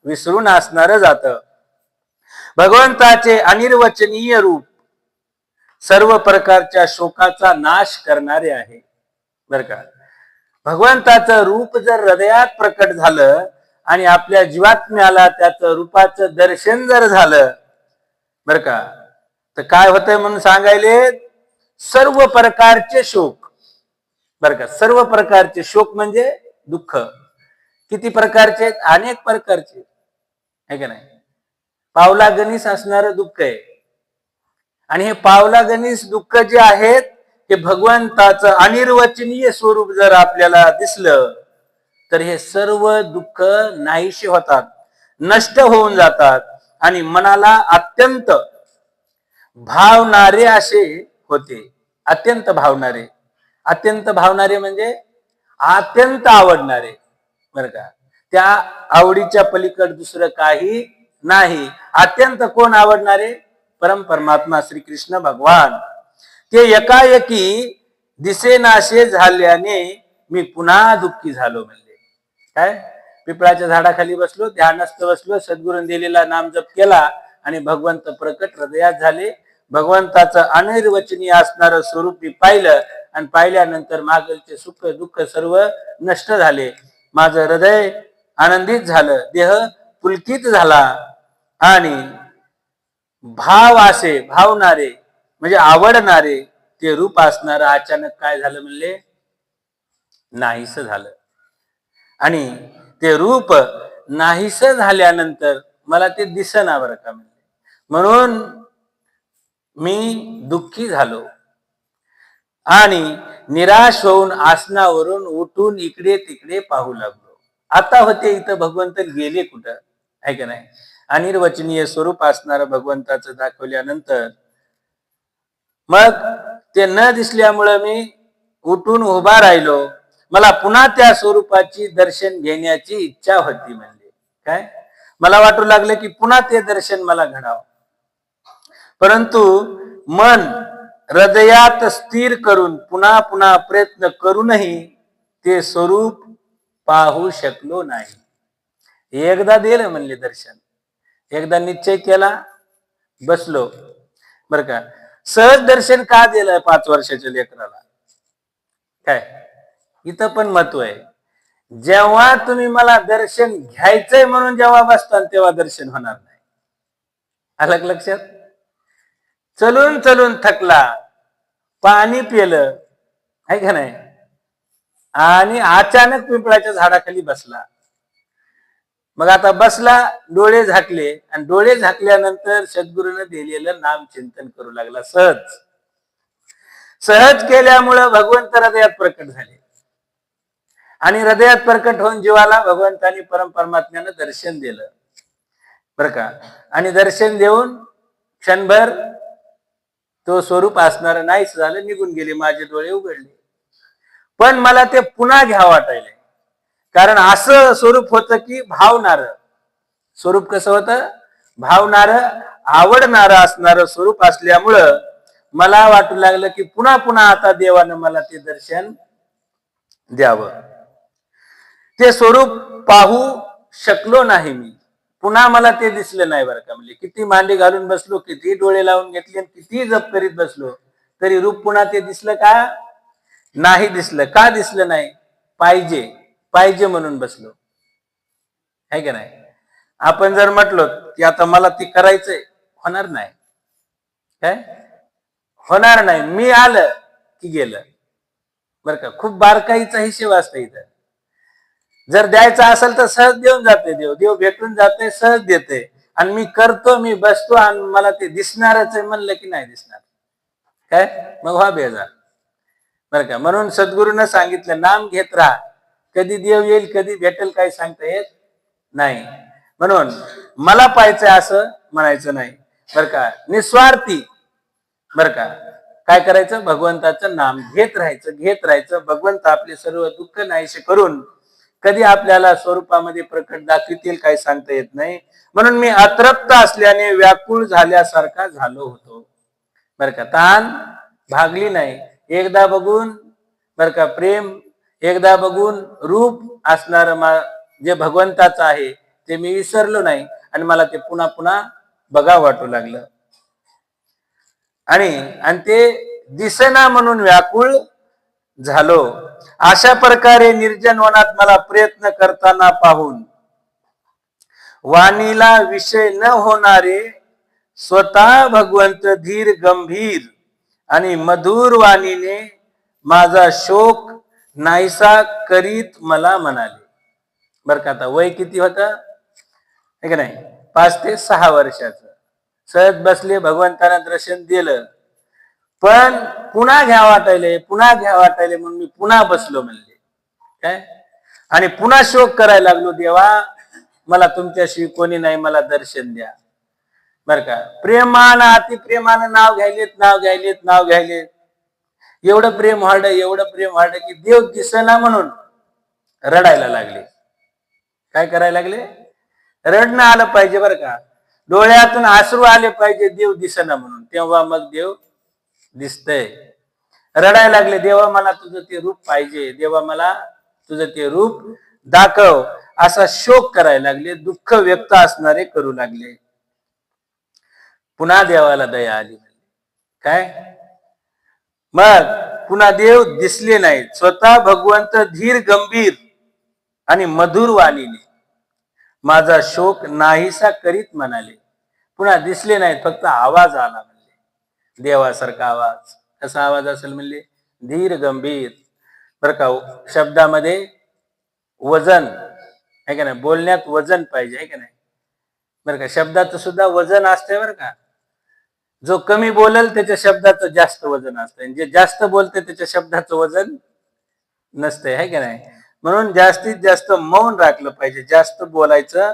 S1: विसरून असणार जातं. भगवंताचे अनिर्वचनीय रूप सर्व प्रकारच्या शोकाचा नाश करणारे आहे बर का. भगवंताचं रूप जर हृदयात प्रकट झालं आणि आपल्या जीवात्म्याला त्याचं रूपाचं दर्शन जर झालं बर का, तर काय होतंय म्हणून सांगायले? सर्व प्रकारचे शोक बर का. सर्व प्रकारचे शोक म्हणजे दुःख. किती प्रकारचे? अनेक प्रकारचे आहे का नाही. पावलागणिक असणारं दुःख आहे. आणि हे पावलागणिक दुःख जे आहेत हे भगवंताचं अनिर्वचनीय स्वरूप जर आपल्याला दिसलं तर हे सर्व दुःख नाहीशी होतात, नष्ट होऊन जातात आणि मनाला अत्यंत भावणारे असे होते. अत्यंत भावणारे. अत्यंत भावणारे म्हणजे अत्यंत आवडणारे बर का. त्या आवडीच्या पलीकडे दुसरं काही नाही. अत्यंत कोण आवडणारे? परमात्मा श्रीकृष्ण भगवान. ते एकाएकी दिसेनाशे झाल्याने मी पुन्हा दुःखी झालो म्हणले. काय पिपळाच्या झाडाखाली बसलो, ध्यानस्थ बसलो, सद्गुरूंनी दिलेला नाम जप केला आणि भगवंत प्रकट हृदयात झाले. भगवंताचं अनिर्वचनीय असणारं स्वरूप मी पाहिलं आणि पाहिल्यानंतर मागलचे सुख दुःख सर्व नष्ट झाले. माझं हृदय आनंदित झालं, देह पुलकित झाला आणि भावनारे म्हणजे आवडणारे ते रूप असणार अचानक काय झालं म्हणले, नाहीस झालं. आणि ते रूप नाहीस झाल्यानंतर मला ते दिसेना बरं का म्हणले. म्हणून मी दुःखी झालो आणि निराश होऊन आसनावरून उठून इकडे तिकडे पाहू लागलो. आता होते इथं भगवंत गेले कुठं, आहे का नाही. अनिर्वचनीय स्वरूप असणारं भगवंताचं दाखवल्यानंतर मग ते न दिसल्यामुळं मी उठून उभा राहिलो. मला पुन्हा त्या स्वरूपाची दर्शन घेण्याची इच्छा होती म्हणजे काय, मला वाटू लागलं की पुन्हा ते दर्शन मला घडावं. परंतु मन हृदयात स्थिर करून पुन्हा पुन्हा प्रयत्न करूनही ते स्वरूप पाहू शकलो नाही. एकदा दिलं म्हणले दर्शन, एकदा निश्चय केला, बसलो बर का. सहज दर्शन का दिलं 5 वर्षाच्या लेकराला, काय इथं पण महत्व आहे. जेव्हा तुम्ही मला दर्शन घ्यायचंय म्हणून जेव्हा बसता तेव्हा दर्शन होणार नाही. अलग लक्षात. चलून चलून थकला, पाणी पिलं, आहे का नाही, आणि अचानक पिंपळाच्या झाडाखाली बसला. मग आता बसला, डोळे झाकले आणि डोळे झाकल्यानंतर सद्गुरूने दिलेलं नाम चिंतन करू लागला. सहज केल्यामुळं भगवंत हृदयात प्रकट झाले आणि हृदयात प्रकट होऊन जीवाला भगवंतानी परमात्म्यानं दर्शन दिलं बर का. आणि दर्शन देऊन क्षणभर तो स्वरूप असणार नाहीच झालं, निघून गेले, माझे डोळे उघडले. पण मला ते पुन्हा घ्या वाटायले, कारण असं स्वरूप होतं की भावणार स्वरूप. कसं होतं, भावणार आवडणार असणारं स्वरूप असल्यामुळं मला वाटू लागलं की पुन्हा पुन्हा आता देवानं मला ते दर्शन द्यावं. ते स्वरूप पाहू शकलो नाही मी, पुन्हा मला ते दिसलं नाही बरं का. म्हणजे किती मांडी घालून बसलो, किती डोळे लावून घेतले, किती जप करीत बसलो, तरी रूप पुन्हा ते दिसलं का नाही दिसलं. का दिसलं नाही, पाहिजे म्हणून बसलो, आहे का नाही. आपण जर म्हटलो की आता मला ते करायचंय, होणार नाही, काय होणार नाही. मी आलं की गेलं बर का. खूप बारकाईचा हिशेब असतो इथं. जर द्यायचा असेल तर सहज देऊन जाते देव भेटून जाते, सहज देते. आणि मी करतो, मी बसतो आणि मला ते दिसणारच आहे म्हणलं की नाही दिसणार, काय मग हा बेजार बर का. म्हणून सद्गुरूनं सांगितलं, नाम घेत राहा, कधी देव येईल कधी भेटेल काही सांगता येत नाही. म्हणून मला पाहायचंय असं म्हणायचं नाही बर का. निस्वार्थी बर का. काय करायचं, भगवंताचं नाम घेत राहायचं. भगवंत आपले सर्व दुःख नाहीसे करून कधी आपल्याला स्वरूपामध्ये प्रकट दाखवतील काही सांगता येत नाही. म्हणून मी अतृप्त असल्याने व्याकुळ झाल्यासारखा झालो होतो बर का. तान भागली नाही. एकदा बघून बर का प्रेम, एकदा बघून रूप असणार जे भगवंताचं आहे ते मी विसरलो नाही आणि मला ते पुन्हा पुन्हा बघा वाटू लागलं. आणि ते दिसेना म्हणून व्याकुळ झालो. अशा प्रकारे निर्जन वनात मला प्रयत्न करताना पाहून वाणीला विषय न होणारे स्वतः भगवंत धीर गंभीर आणि मधुर वाणीने माझा शोक नाहीसा करीत मला म्हणाले बर का. आता वय किती होतं, है का नाही, 5 ते 6 वर्षाचं. सहज बसले, भगवंतानं दर्शन दिलं, पण पुन्हा घ्या वाटायले म्हणून मी पुन्हा बसलो म्हणले, काय. आणि पुन्हा शोक करायला लागलो, देवा मला तुमच्याशिवाय कोणी नाही, मला दर्शन द्या बर का. प्रेमानं अतिप्रेमानं नाव घ्यायलेत. एवढं प्रेम वाढलं की देव दिसेना म्हणून रडायला लागले. काय करायला लागले, रडणं आलं पाहिजे बरं का. डोळ्यातून अश्रू आले पाहिजे देव दिसेना म्हणून, तेव्हा मग देव दिसतंय. रडायला लागले, देवा मला तुझं ते रूप पाहिजे, देवा मला तुझं ते रूप दाखव असा शोक करायला लागले, दुःख व्यक्त असणारे करू लागले. पुन्हा देवाला दया आली. काय मग पुन्हा देव दिसले नाहीत. स्वतः भगवंत धीर गंभीर आणि मधुर वाणीने माझा शोक नाहीसा करीत म्हणाले. पुन्हा दिसले नाहीत, फक्त आवाज आला म्हणले, देवासारखा आवाज. कसा आवाज असेल म्हणले? धीर गंभीर. बर का, शब्दामध्ये वजन आहे का नाही, बोलण्यात वजन पाहिजे आहे का नाही. बरं का, शब्दाचं सुद्धा वजन असते बरं का. जो कमी बोलेल त्याच्या शब्दाचं जास्त वजन असतं, जे जास्त बोलते त्याच्या शब्दाचं वजन नसतंय आहे का नाही. म्हणून जास्तीत जास्त मौन राखलं पाहिजे, जास्त बोलायचं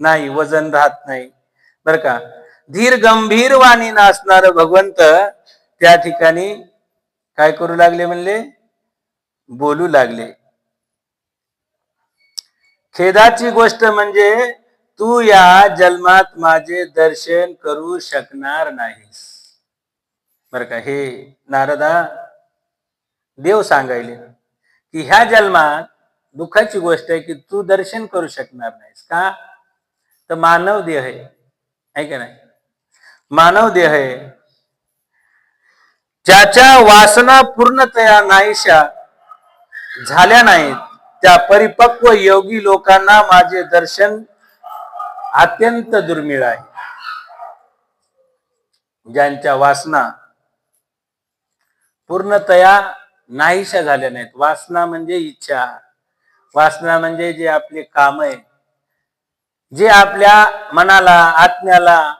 S1: नाही, वजन राहत नाही. बर का, धीर गंभीर वाणी असणार भगवंत त्या ठिकाणी काय करू लागले म्हणले? बोलू लागले. खेदाची गोष्ट म्हणजे तू या जन्मात माझे दर्शन करू शकणार नाहीस. बर का, हे नारदा देव सांगायले की ह्या जन्मात दुःखाची गोष्ट आहे की तू दर्शन करू शकणार नाहीस. का? तर मानव देह आहे का नाही. मानव देह आहे, ज्याच्या वासना पूर्णतया नाहीशा झाल्या नाहीत, त्या परिपक्व योगी लोकांना माझे दर्शन अत्यंत दुर्मिळ आहे. ज्यांच्या वासना पूर्णतया नाहीशा झाल्या नाहीत. वासना म्हणजे इच्छा, वासना म्हणजे जे आपले काम आहे, जे आपल्या मनाला आत्म्याला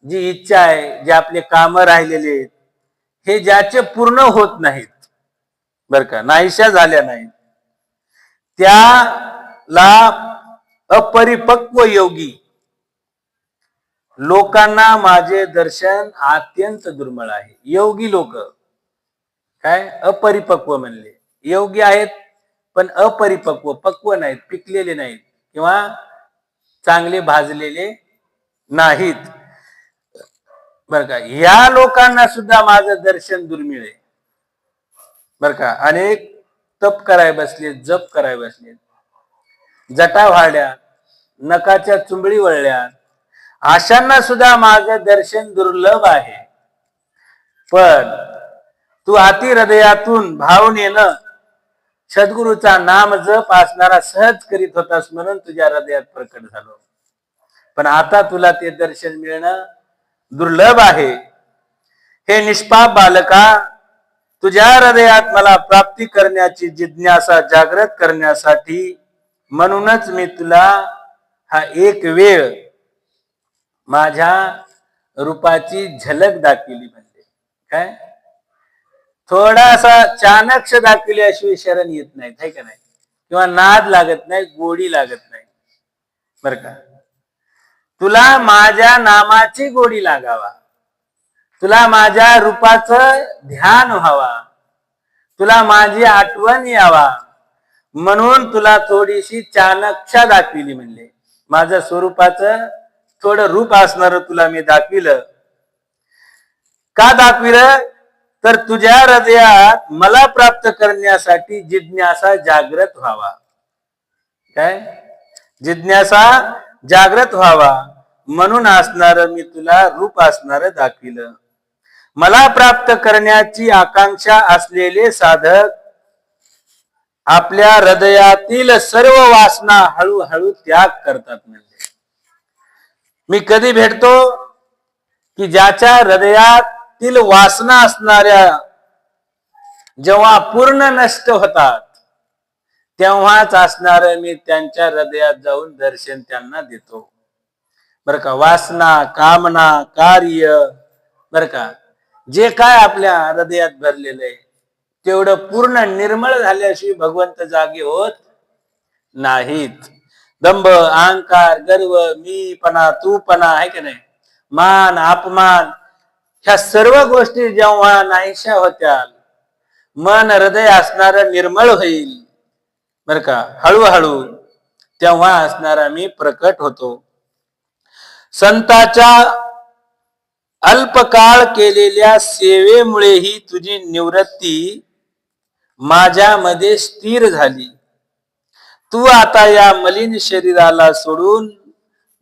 S1: जी इच्छा आहे, जे आपले काम राहिलेले आहेत, हे ज्याचे पूर्ण होत नाहीत, बर का, नाहीशा झाल्या नाहीत, त्याला अपरिपक्व योगी लोकांना माझे दर्शन अत्यंत दुर्मिळ आहे. योगी लोक काय अपरिपक्व म्हणले, योगी आहेत पण अपरिपक्व, पक्व नाहीत, पिकलेले नाहीत किंवा चांगले भाजलेले नाहीत. बर का, या लोकांना सुद्धा माझं दर्शन दुर्मिळ आहे. बर का, अनेक तप कराय बसले, जप कराय बसले, जटा वाढल्या, नकाच्या चुंबळी वळल्या, अशांना सुद्धा माझं दर्शन दुर्लभ आहे. पण तू अति हृदयातून भावनेनं सद्गुरूचा नाम जप असणारा सहज करीत होतास म्हणून तुझ्या हृदयात प्रकट झालो. पण आता तुला ते दर्शन मिळणं दुर्लभ आहे. हे निष्पाप बालका, तुझ्या हृदयात मला प्राप्ती करण्याची जिज्ञासा जागृत करण्यासाठी म्हणूनच मी तुला हा एक वेळ माझ्या रूपाची झलक दाखविली. म्हणजे काय, थोडासा चाणक्ष दाखविल्याशिवाय शरण येत नाही, है का नाही, किंवा नाद लागत नाही, गोडी लागत नाही. बर का, तुला माझ्या नामाची गोडी लागावा, तुला माझ्या रूपाचं ध्यान व्हावा, तुला माझी आठवण यावा, म्हणून तुला थोडीशी चाणक्ष दाखविली. म्हणले माझं स्वरूपाचं थोडं रूप असणार तुला मी दाखविलं. का दाखविलं? तर तुझ्या हृदयात मला प्राप्त करण्यासाठी जिज्ञासा जागृत व्हावा. काय जिज्ञासा जागृत व्हावा म्हणून असणार मी तुला रूप असणार दाखविलं. मला प्राप्त करण्याची आकांक्षा असलेले साधक आपल्या हृदयातील सर्व वासना हळूहळू त्याग करतात. म्हणजे मी कधी भेटतो की ज्याच्या हृदयातील वासना असणाऱ्या जेव्हा पूर्ण नष्ट होतात, तेव्हाच असणार मी त्यांच्या हृदयात जाऊन दर्शन त्यांना देतो. बर का, वासना, कामना, कार्य, बर का, जे काय आपल्या हृदयात भरलेलं आहे तेवढं पूर्ण निर्मळ झाल्याशिवाय भगवंत जागे होत नाहीत. दंभ, अहंकार, गर्व, मीपणा, तूपणा आहे की नाही, मान, अपमान, ह्या सर्व गोष्टी जेव्हा नाहीशा होत्या, मन हृदय असणार निर्मळ होईल. बर का, हळूहळू तेव्हा असणारा मी प्रकट होतो. संताच्या अल्पकाळ केलेल्या सेवेमुळे ही तुझी निवृत्ती माझ्यामध्ये स्थिर झाली. तू आता या मलिन शरीराला सोडून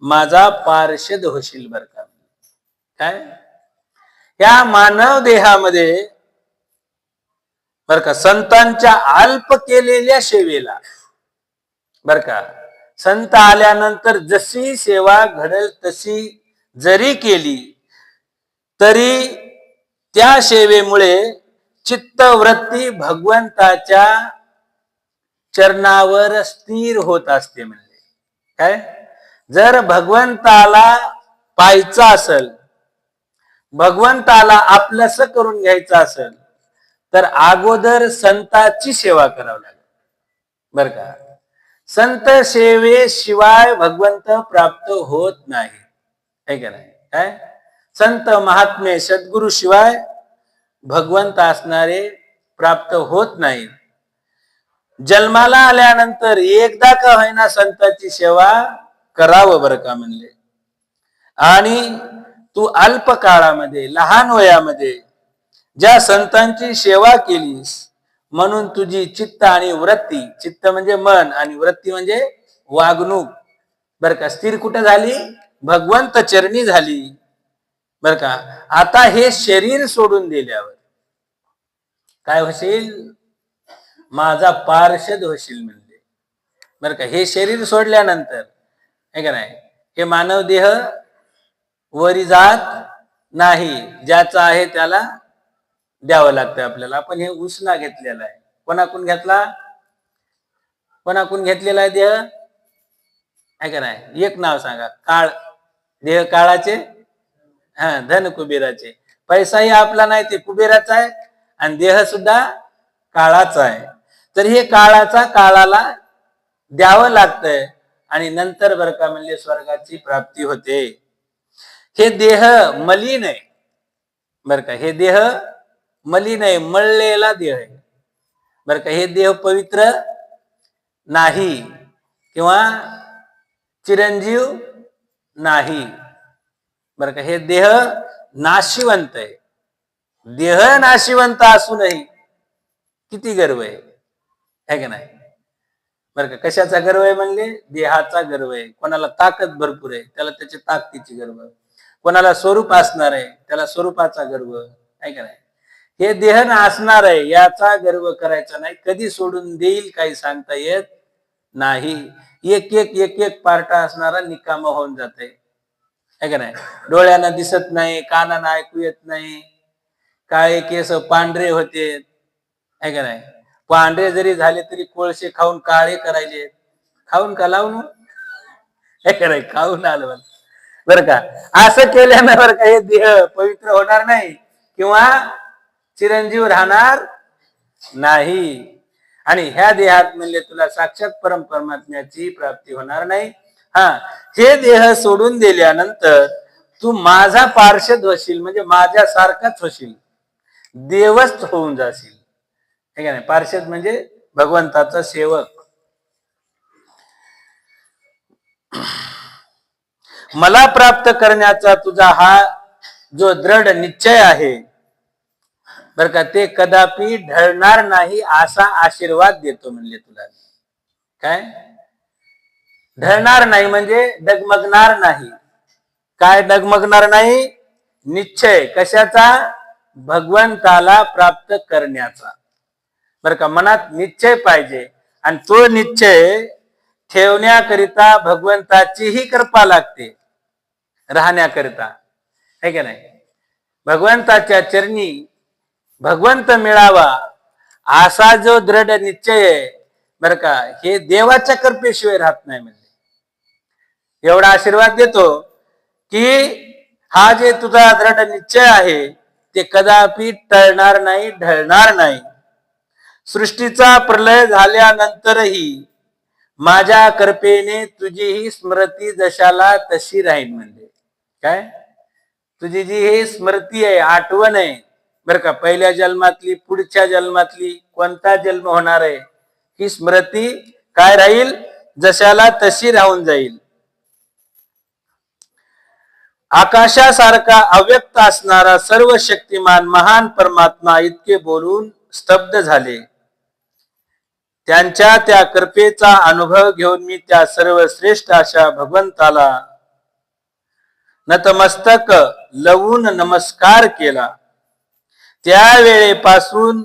S1: माझा पार्षद होशील बर का. काय या मानव देहामध्ये बर का संतांच्या अल्प केलेल्या सेवेला बर का, संत आल्यानंतर जशी सेवा घडेल तशी जरी केली तरी त्या सेवेमुळे चित्तवृत्ती भगवंताच्या चरणावर स्थिर होत असते. म्हणजे काय, जर भगवंताला पाहायचं असेल, भगवंताला आपलंस करून घ्यायचं असेल तर अगोदर संताची सेवा करावी लागेल बर का. संत सेवेशिवाय भगवंत प्राप्त होत नाही, है का नाही. काय संत महात्मे सद्गुरु शिवाय भगवंत असणारे प्राप्त होत नाही. जन्माला आल्यानंतर एकदा का होईना संताची सेवा करावं बरं का म्हणले. आणि तू अल्प काळामध्ये लहान वयामध्ये ज्या संतांची सेवा केलीस म्हणून तुझी चित्त आणि वृत्ती, चित्त म्हणजे मन आणि वृत्ती म्हणजे वागणूक बर का, स्थिर कुठे झाली, भगवंत चरणी झाली बर का. आता हे शरीर सोडून दिल्यावर काय होशील, माझा पार्षद होशील म्हणले बर का. हे शरीर सोडल्यानंतर है का नाही, हे मानव देह वरी जात नाही, ज्याचा आहे त्याला द्यावं लागतं आपल्याला. आपण हे उसना घेतलेला आहे. कोणाकून घेतला, कोणाकून घेतलेला आहे देह, आहे का नाही. एक नाव सांगा, काळ. देह काळाचे, हा धन कुबेराचे. पैसाही आपला नाही, ते कुबेराचा आहे आणि देह सुद्धा काळाचा आहे. तर हे काळाचा काळाला द्यावं लागतंय आणि नंतर बर का म्हणजे स्वर्गाची प्राप्ती होते. हे देह मलिन आहे बर का, हे देह मलिन आहे, मळलेला देह आहे बर का. हे देह पवित्र नाही किंवा चिरंजीव नाही बर का. हे देह नाशिवंत आहे. देह नाशिवंत असूनही किती गर्व आहे का नाही बर का. कशाचा गर्व आहे म्हणले, देहाचा गर्व आहे. कोणाला ताकद भरपूर आहे त्याला त्याची ताकदीची गर्व, कोणाला स्वरूप असणार आहे त्याला स्वरूपाचा गर्व आहे का नाही. हे देह नासणार आहे याचा गर्व करायचा नाही. कधी सोडून देईल काही सांगता येत नाही. एक एक एक एक पार्टा असणारा निकामा होऊन जाते है का नाही. डोळ्यांना दिसत नाही, कानांना ऐकू येत नाही, काळे केस पांढरे होते है का नाही. पांढरे जरी झाले तरी कोळसे खाऊन काळे करायचे, खाऊन का लावून है का नाही, खाऊन आलं बर का. असं केल्यानं बर का हे देह पवित्र होणार नाही किंवा चिरंजीव राहणार नाही. आणि ह्या देहात म्हणजे तुला साक्षात परमात्म्याची प्राप्ती होणार नाही. हा, हे देह सोडून दिल्यानंतर तू माझा पार्षद होशील, म्हणजे माझ्या सारखाच होशील, देवच होऊन जाशील है का नाही. पार्षद म्हणजे भगवंताचा सेवक. मला प्राप्त करण्याचा तुझा हा जो दृढ निश्चय आहे बर का, ते कदापि ढळणार नाही असा आशीर्वाद देतो म्हणले तुला. काय ढळणार नाही म्हणजे डगमगणार नाही. काय डगमगणार नाही, निश्चय कशाचा, भगवंताला प्राप्त करण्याचा बर का. मनात निश्चय पाहिजे आणि तो निश्चय ठेवण्याकरिता भगवंताचीही कृपा लागते राहण्याकरिता है का नाही. भगवंताच्या चरणी भगवंत मिळावा असा जो दृढ निश्चय आहे बर का, हे देवाच्या कृपेशिवाय राहत नाही. म्हणजे एवढा आशीर्वाद देतो की हा जे तुझा दृढ निश्चय आहे ते कदापि टळणार नाही, ढळणार नाही. सृष्टीचा प्रलय झाल्यानंतरही माझ्या कृपेने तुझी ही स्मृती जशाला तशी राहील. म्हणजे काय, तुझी जी ही स्मृती आहे, आठवण आहे बर का, पहिल्या जन्मातली, पुढच्या जन्मातली, कोणता जन्म होणार आहे, ही स्मृती काय राहील, जशाला तशी राहून जाईल. आकाशासारखा अव्यक्त असणारा सर्व शक्तिमान महान परमात्मा इतके बोलून स्तब्ध झाले. त्यांच्या त्या कृपेचा अनुभव घेऊन मी त्या सर्व श्रेष्ठ अशा भगवंताला नतमस्तक लवून नमस्कार केला. त्यावेळेपासून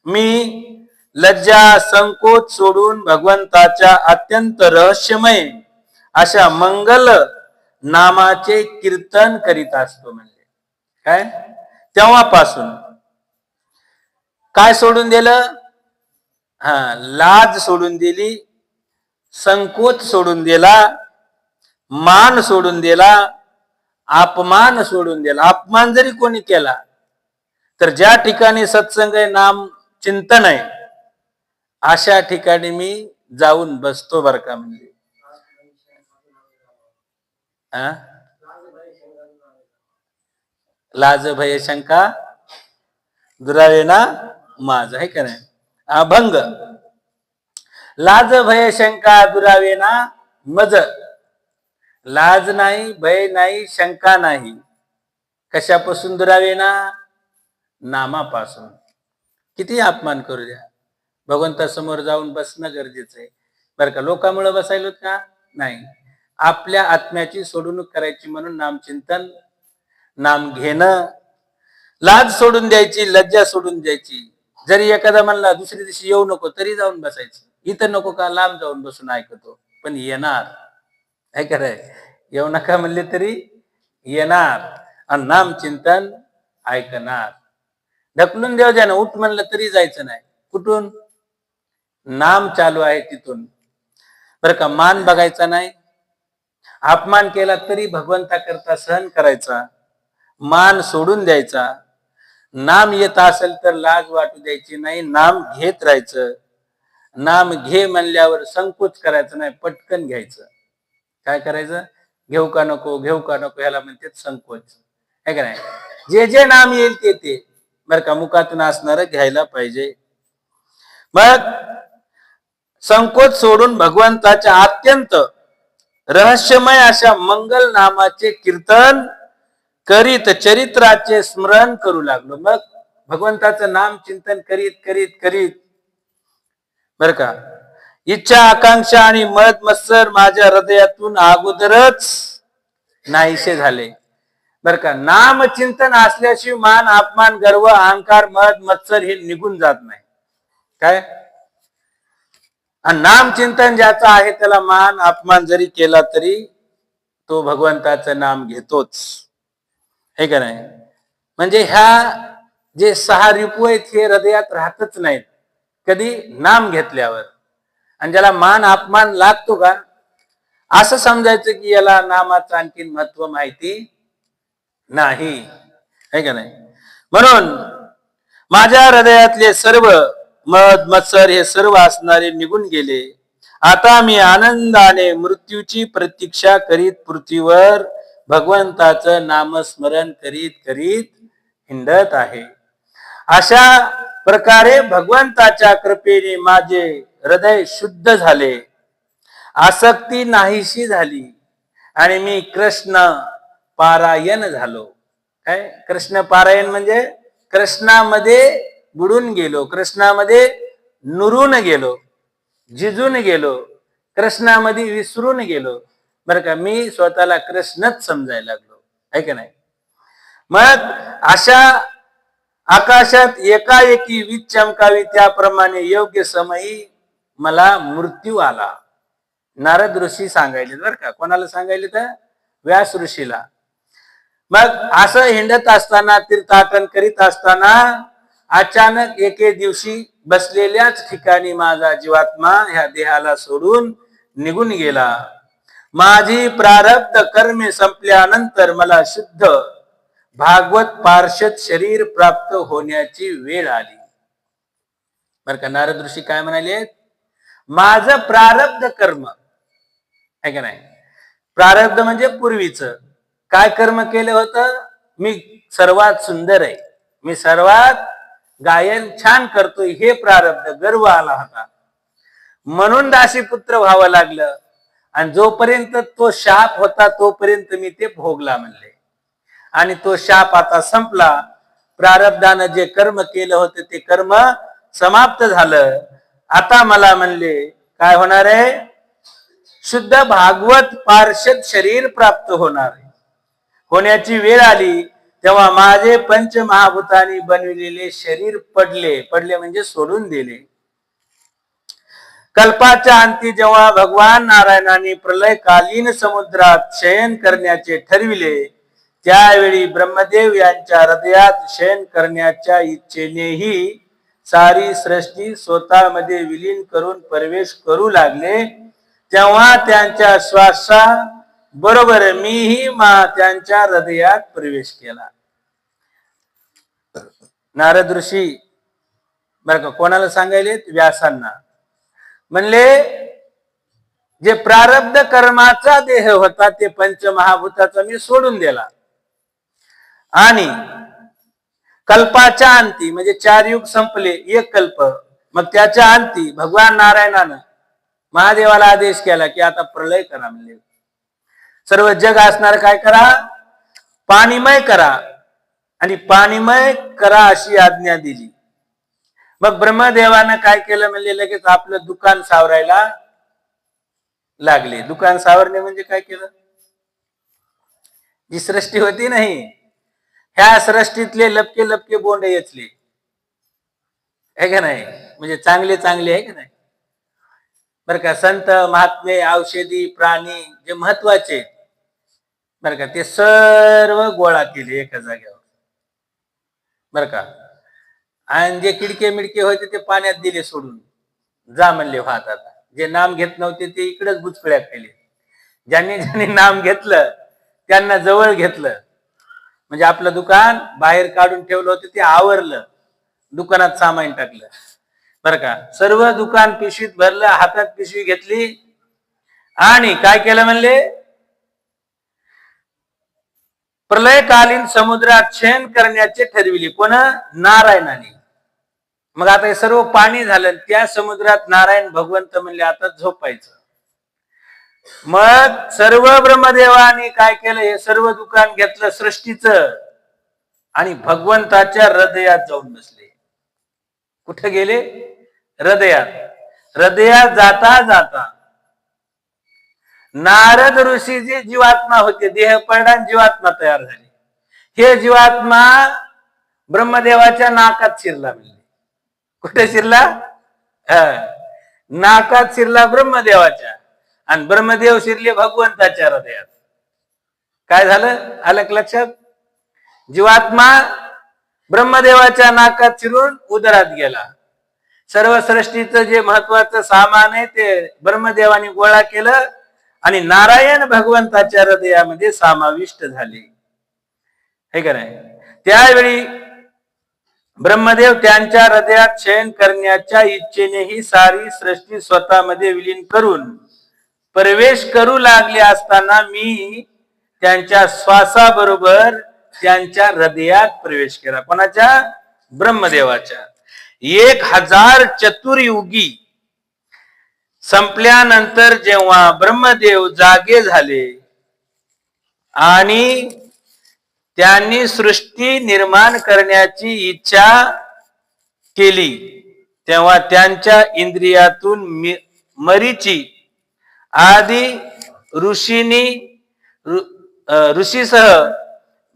S1: मी लज्जा संकोच सोडून भगवंताच्या अत्यंत रहस्यमय अशा मंगल नामाचे कीर्तन करीत असतो. म्हणजे काय, तेव्हापासून काय सोडून दिलं? लाज सोडून दिली, संकोच सोडून दिला, मान सोडून दिला, अपमान सोडून दिला. अपमान जरी कोणी केला तर ज्या ठिकाणी सत्संग आहे, नाम चिंतन आहे, अशा ठिकाणी मी जाऊन बसतो बर का. म्हणजे लाज भय शंका दुरावे ना माझ, आहे का नाही? अभंग. लाज भय शंका दुरावे ना मज. लाज नाही, भय नाही, शंका नाही. कशापासून दुरावे ना? नामापासून. किती अपमान करू द्या, भगवंतासमोर जाऊन बसणं गरजेचं आहे बरं का. लोकांमुळे बसायलो का? नाही. आपल्या आत्म्याची सोडवणूक करायची म्हणून नामचिंतन, नाम घेणं. लाज सोडून द्यायची, लज्जा सोडून द्यायची. जरी एखादा म्हणला दुसऱ्या दिवशी येऊ नको, तरी जाऊन बसायचं. इथं नको का, लांब जाऊन बसून ऐकतो, पण येणार. काय कराय, येऊ नका म्हणले तरी येणार. आणि नाम चिंतन ऐकणार. ढकलून देऊ द्या ना, उठ म्हणलं तरी जायचं नाही. कुठून? नाम चालू आहे तिथून बरं का. मान बघायचा नाही. अपमान केला तरी भगवंता करता सहन करायचा, मान सोडून द्यायचा. नाम येत असेल तर लाज वाटू द्यायची नाही, नाम घेत राहायचं. नाम घे म्हणल्यावर संकोच करायचं नाही, पटकन घ्यायचं. काय करायचं? घेऊ का नको, घेऊ का नको, ह्याला म्हणते संकोच, आहे का नाही? जे जे नाम येईल ते बरं का मुखातून असणार घ्यायला पाहिजे. मग संकोच सोडून भगवंताच्या अत्यंत रहस्यमय अशा मंगल नामाचे कीर्तन करीत चरित्राचे स्मरण करू लागलो. मग भगवंताचं नाम चिंतन करीत करीत करीत बर का, इच्छा आकांक्षा आणि मद मत्सर माझ्या हृदयातून अगोदरच नाहीसे झाले बर का. नाम चिंतन असल्याशिवाय मान अपमान गर्व अहंकार मद मत्सर हे निघून जात नाही. काय? नाम चिंतन ज्याचा आहे त्याला मान अपमान जरी केला तरी तो भगवंताचं नाम घेतोच, हे का नाही? म्हणजे ह्या जे 6 रिपू आहेत हे हृदयात राहतच नाहीत कधी नाम घेतल्यावर. आणि ज्याला मान अपमान लागतो का, असं समजायचं की याला नामाचं आणखीन महत्व माहिती नाही, है का नाही? म्हणून माझ्या हृदयातले सर्व मद मत्सर हे सर्व असणारे निघून गेले. आता मी आनंदाने मृत्यूची प्रतीक्षा करीत पृथ्वीवर भगवंताचं नामस्मरण करीत करीत हिंडत आहे. अशा प्रकारे भगवंताच्या कृपेने माझे हृदय शुद्ध झाले, आसक्ती नाहीशी झाली आणि मी कृष्ण पारायण झालो. काय कृष्ण पारायण म्हणजे? कृष्णामध्ये बुडून गेलो, कृष्णामध्ये नुरून गेलो, झिजून गेलो, कृष्णामध्ये विसरून गेलो बरं का. मी स्वतःला कृष्णच समजायला लागलो, आहे का नाही? मग अशा आकाशात एकाएकी वीज चमकावी त्याप्रमाणे योग्य समयी मला मृत्यू आला. नारद ऋषी सांगायले बरं का. कोणाला सांगायले? तर व्यास ऋषीला. मग असं हिंडत असताना, तीर्थाटन करीत असताना अचानक एके दिवशी बसलेल्याच ठिकाणी माझा जीवात्मा ह्या देहाला सोडून निघून गेला. माझी प्रारब्ध कर्मे संपल्यानंतर मला शुद्ध भागवत पार्षद शरीर प्राप्त होण्याची वेळ आली बर का. नारद ऋषी काय म्हणाले? माझं प्रारब्ध कर्म, आहे का नाही? प्रारब्ध म्हणजे पूर्वीचं काय कर्म केलं होतं. मी सर्वात सुंदर आहे, मी सर्वात गायन छान करतोय, हे प्रारब्ध गर्व आला होता म्हणून दासीपुत्र व्हावं लागलं. आणि जोपर्यंत तो शाप होता तोपर्यंत मी ते भोगला म्हणले. आणि तो शाप आता संपला. प्रारब्धानं जे कर्म केलं होतं ते कर्म समाप्त झालं. आता मला म्हणले काय होणार आहे, शुद्ध भागवत पार्षद शरीर प्राप्त होणार आहे. होण्याची वेळ आली तेव्हा माझे पंचमहाभूतांनी बनविलेले शरीर पडले म्हणजे सोडून दिले. कल्पाच्या अंती जेव्हा भगवान नारायणाने प्रलयकालीन समुद्रात शयन करण्याचे ठरविले, त्यावेळी ब्रह्मदेव यांच्या हृदयात शयन करण्याच्या इच्छेनेही सारी सृष्टी स्वतःमध्ये विलीन करून प्रवेश करू लागले. तेव्हा त्यांच्या श्वासा बरोबर मीही त्यांच्या हृदयात प्रवेश केला. नारद ऋषी बरं का कोणाला सांगायले, व्यासांना म्हणले जे प्रारब्ध कर्माचा देह होता ते पंचमहाभूताचा मी सोडून दिला आणि कल्पाच्या अंती म्हणजे 4 युग संपले, 1 कल्प, मग त्याच्या अंती भगवान नारायणानं महादेवाला आदेश केला की आता प्रलय करा. म्हणले सर्व जग असणार काय करा, पाणीमय करा आणि पाणीमय करा अशी आज्ञा दिली. मग ब्रह्मदेवानं काय केलं म्हणले लगेच आपलं दुकान सावरायला लागले. दुकान सावरणे म्हणजे काय केलं, जी सृष्टी होती नाही ह्या सृष्टीतले लपके लपके बोंड येचले आहे का नाही, म्हणजे चांगले चांगले आहे का नाही. बर का संत महात्मे औषधी प्राणी जे महत्वाचे बर का ते सर्व गोळा केले एका जागेवर बर का, आणि जे किडके मिडके होते ते पाण्यात दिले सोडून, जा म्हणले वाहत. आता जे नाम घेत नव्हते ते इकडेच बुचकळ्या केले, ज्यांनी ज्यांनी नाम घेतलं त्यांना जवळ घेतलं, म्हणजे आपलं दुकान बाहेर काढून ठेवलं होतं ते आवरलं, दुकानात सामान टाकलं बर का. सर्व दुकान पिशवीत भरलं, हातात पिशवी घेतली आणि काय केलं म्हणले, प्रलयकालीन समुद्रात शयन करण्याचे ठरविले. कोण, नारायणाने. मग आता हे सर्व पाणी झालं, त्या समुद्रात नारायण भगवंत म्हणले आता झोपायचं. मग सर्व ब्रह्मदेवानी काय केलं, हे सर्व दुकान घेतलं सृष्टीचं आणि भगवंताच्या हृदयात जाऊन बसले. कुठे गेले, हृदयात. हृदयात जाता जाता नारद ऋषी जे जीवात्मा होते, देह पडला जीवात्मा तयार झाली. हे जीवात्मा ब्रह्मदेवाच्या नाकात शिरला. म्हणजे कुठे शिरला, नाकात शिरला ब्रह्मदेवाच्या, आणि ब्रह्मदेव शिरले भगवंताच्या हृदयात. काय झालं, आलं लक्षात, जीवात्मा ब्रह्मदेवाच्या नाकात शिरून उदरात गेला. सर्व सृष्टीचं जे महत्वाचं सामान आहे ते ब्रह्मदेवाने गोळा केलं आणि नारायण भगवंताच्या हृदयामध्ये समाविष्ट झाले हे का नाही. त्यावेळी ब्रह्मदेव त्यांच्या हृदयात शयन करण्याच्या इच्छेने ही सारी सृष्टी स्वतःमध्ये विलीन करून प्रवेश करू लागले असताना मी त्यांच्या श्वासाबरोबर त्यांच्या हृदयात प्रवेश केला. कोणाच्या, ब्रह्मदेवाच्या. 1000 चतुर्युगी संपल्यानंतर जेव्हा ब्रह्मदेव जागे झाले आणि त्यांनी सृष्टी निर्माण करण्याची इच्छा केली, तेव्हा त्यांच्या इंद्रियातून मरीची आदी ऋषीसह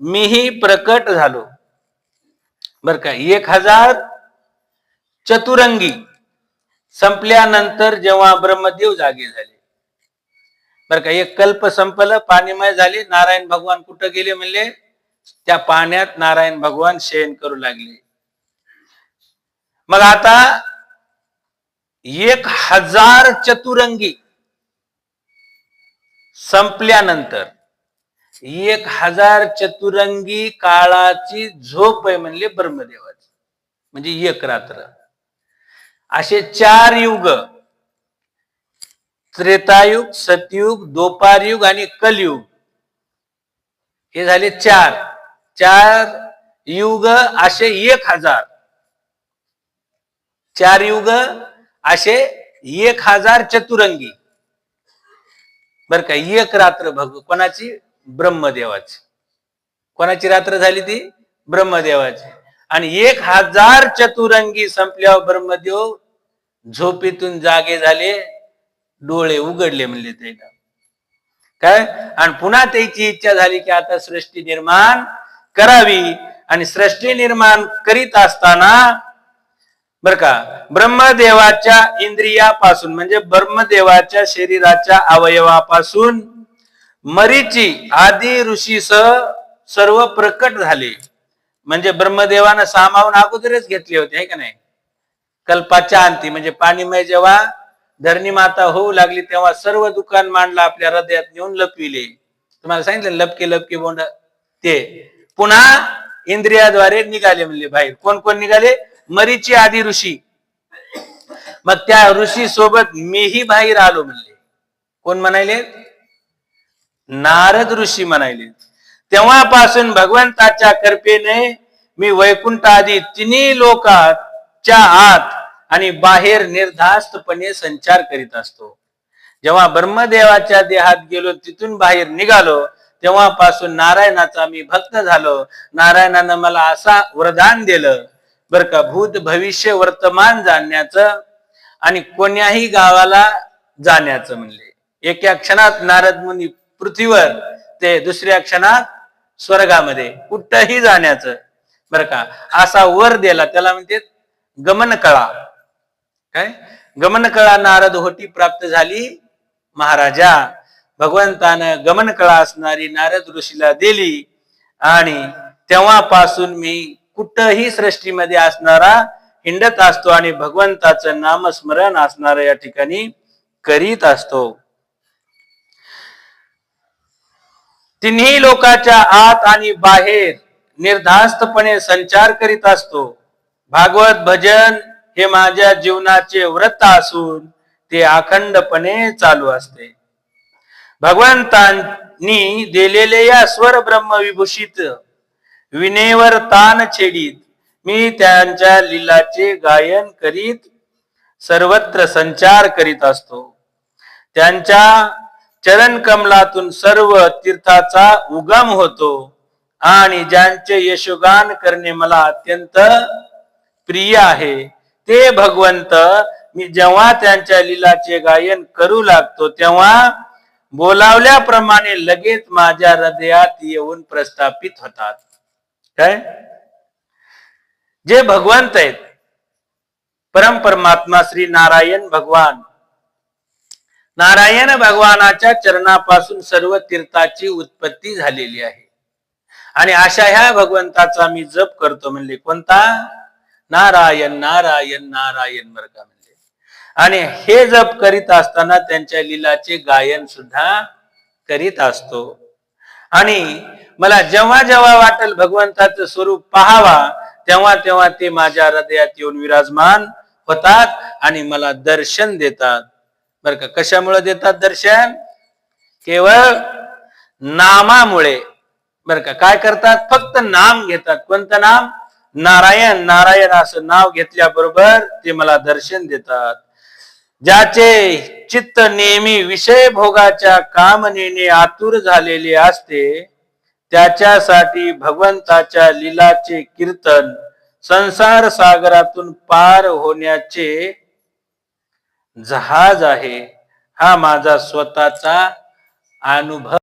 S1: मीही प्रकट झालो. बर का. 1000 चतुरंगी संपल्यानंतर जेव्हा ब्रह्मदेव जागे झाले बर का, 1 कल्प संपलं, पाणीमय झाले. नारायण भगवान कुठं गेले म्हणले, त्या पाण्यात नारायण भगवान शयन करू लागले. मग आता 1000 चतुरंगी संपल्यानंतर 1000 चतुरंगी काळाची झोप आहे म्हणले ब्रह्मदेवाची, म्हणजे 1 रात्र. असे 4 युग, त्रेतायुग, सतयुग, द्वापारयुग आणि कलयुग, हे झाले 4 युग. असे 1000 4 युग असे 1000 चतुरंगी बर का. 1 रात्र कोणाची, ब्रह्मदेवाची. कोणाची रात्र झाली ती, ब्रह्मदेवाची. आणि 1000 चतुरंगी संपल्यावर ब्रह्मदेव झोपेतून जागे झाले, डोळे उघडले म्हणले त्याला काय, आणि पुन्हा त्याची इच्छा झाली की आता सृष्टी निर्माण करावी. आणि सृष्टी निर्माण करीत असताना बर का ब्रह्मदेवाच्या इंद्रियापासून म्हणजे ब्रह्मदेवाच्या शरीराच्या अवयवापासून मरीची आदी ऋषीसह सर्व प्रकट झाले. म्हणजे ब्रह्मदेवानं सामावून अगोदरच घेतले होते, आहे का नाही. कल्पाच्या अंती म्हणजे पाणीमय जेव्हा धरणी माता होऊ लागली तेव्हा सर्व दुकान मांडला आपल्या हृदयात नेऊन लपविले. तुम्हाला सांगितलं लपके लपके बोंड ते पुन्हा इंद्रियाद्वारे निघाले म्हणले बाहेर. कोण कोण निघाले, मरीची आदी ऋषी. मग त्या ऋषी सोबत मीही बाहेर आलो म्हणले. कोण म्हणाले, नारद ऋषी म्हणाले. तेव्हापासून भगवंताच्या कृपेने मी वैकुंठ आदी तिन्ही लोकांच्या आत आणि बाहेर निर्धास्तपणे संचार करीत असतो. जेव्हा ब्रह्मदेवाच्या देहात गेलो तिथून बाहेर निघालो तेव्हापासून नारायणाचा मी भक्त झालो. नारायणानं मला असा वरदान दिलं बर का, भूत भविष्य वर्तमान जाणण्याचं आणि कोण्याही गावाला जाण्याचं म्हणले. एका क्षणात नारद मुनी पृथ्वीवर ते दुसऱ्या क्षणात स्वर्गामध्ये कुठंही जाण्याचं बर का असा वर दिला. त्याला म्हणते गमन कळा. काय गमन कळा नारद होती प्राप्त झाली महाराजा. भगवंतानं गमन कळा असणारी नारद ऋषीला दिली आणि तेव्हापासून मी कुठंही सृष्टीमध्ये असणारा हिंडत असतो आणि भगवंताचं नामस्मरण असणारा या ठिकाणी करीत असतो. तिन्ही लोकांच्या आत आणि बाहेर निर्धास्तपणे संचार करीत असतो. भागवत भजन हे माझ्या जीवनाचे व्रत असून ते अखंडपणे चालू असते. भगवंतांनी दिलेले या स्वर ब्रह्म विभूषित विनेवर तान छेडीत मी त्यांच्या लीलाचे गायन करीत सर्वत्र संचार करीत असतो. त्यांच्या चरण कमलातून सर्व तीर्थाचा उगम होतो आणि ज्यांचे यशोगान करणे मला अत्यंत प्रिय आहे ते भगवंत मी जेव्हा त्यांच्या लीलाचे गायन करू लागतो तेव्हा बोलावल्याप्रमाणे लगेच माझ्या हृदयात येऊन प्रस्थापित होतात. काय जे भगवंत आहेत परम परमात्मा श्री नारायण भगवान, नारायण भगवानाच्या चरणापासून सर्व तीर्थाची उत्पत्ती झालेली आहे. आणि अशा ह्या भगवंताचा मी जप करतो म्हणले. कोणता, नारायण नारायण नारायण बर का म्हणले. आणि हे जप करीत असताना त्यांच्या लीलाचे गायन सुद्धा करीत असतो. आणि मला जेव्हा जेव्हा वाटेल भगवंताचं स्वरूप पाहावा तेव्हा तेव्हा ते माझ्या हृदयात येऊन विराजमान होतात आणि मला दर्शन देतात बर का. कशामुळे देतात दर्शन, केवळ नामामुळे बर का. काय करतात, फक्त नाम घेतात. कोणतं नाम, नारायण नारायण असं नाव घेतल्याबरोबर ते मला दर्शन देतात. ज्याचे चित्त नेहमी विषय भोगाच्या कामनेने आतुर झालेले असते त्याच्यासाठी भगवंताच्या लीलाचे कीर्तन संसार सागरातून पार होण्याचे जहाज आहे. हा माझा स्वतःचा अनुभव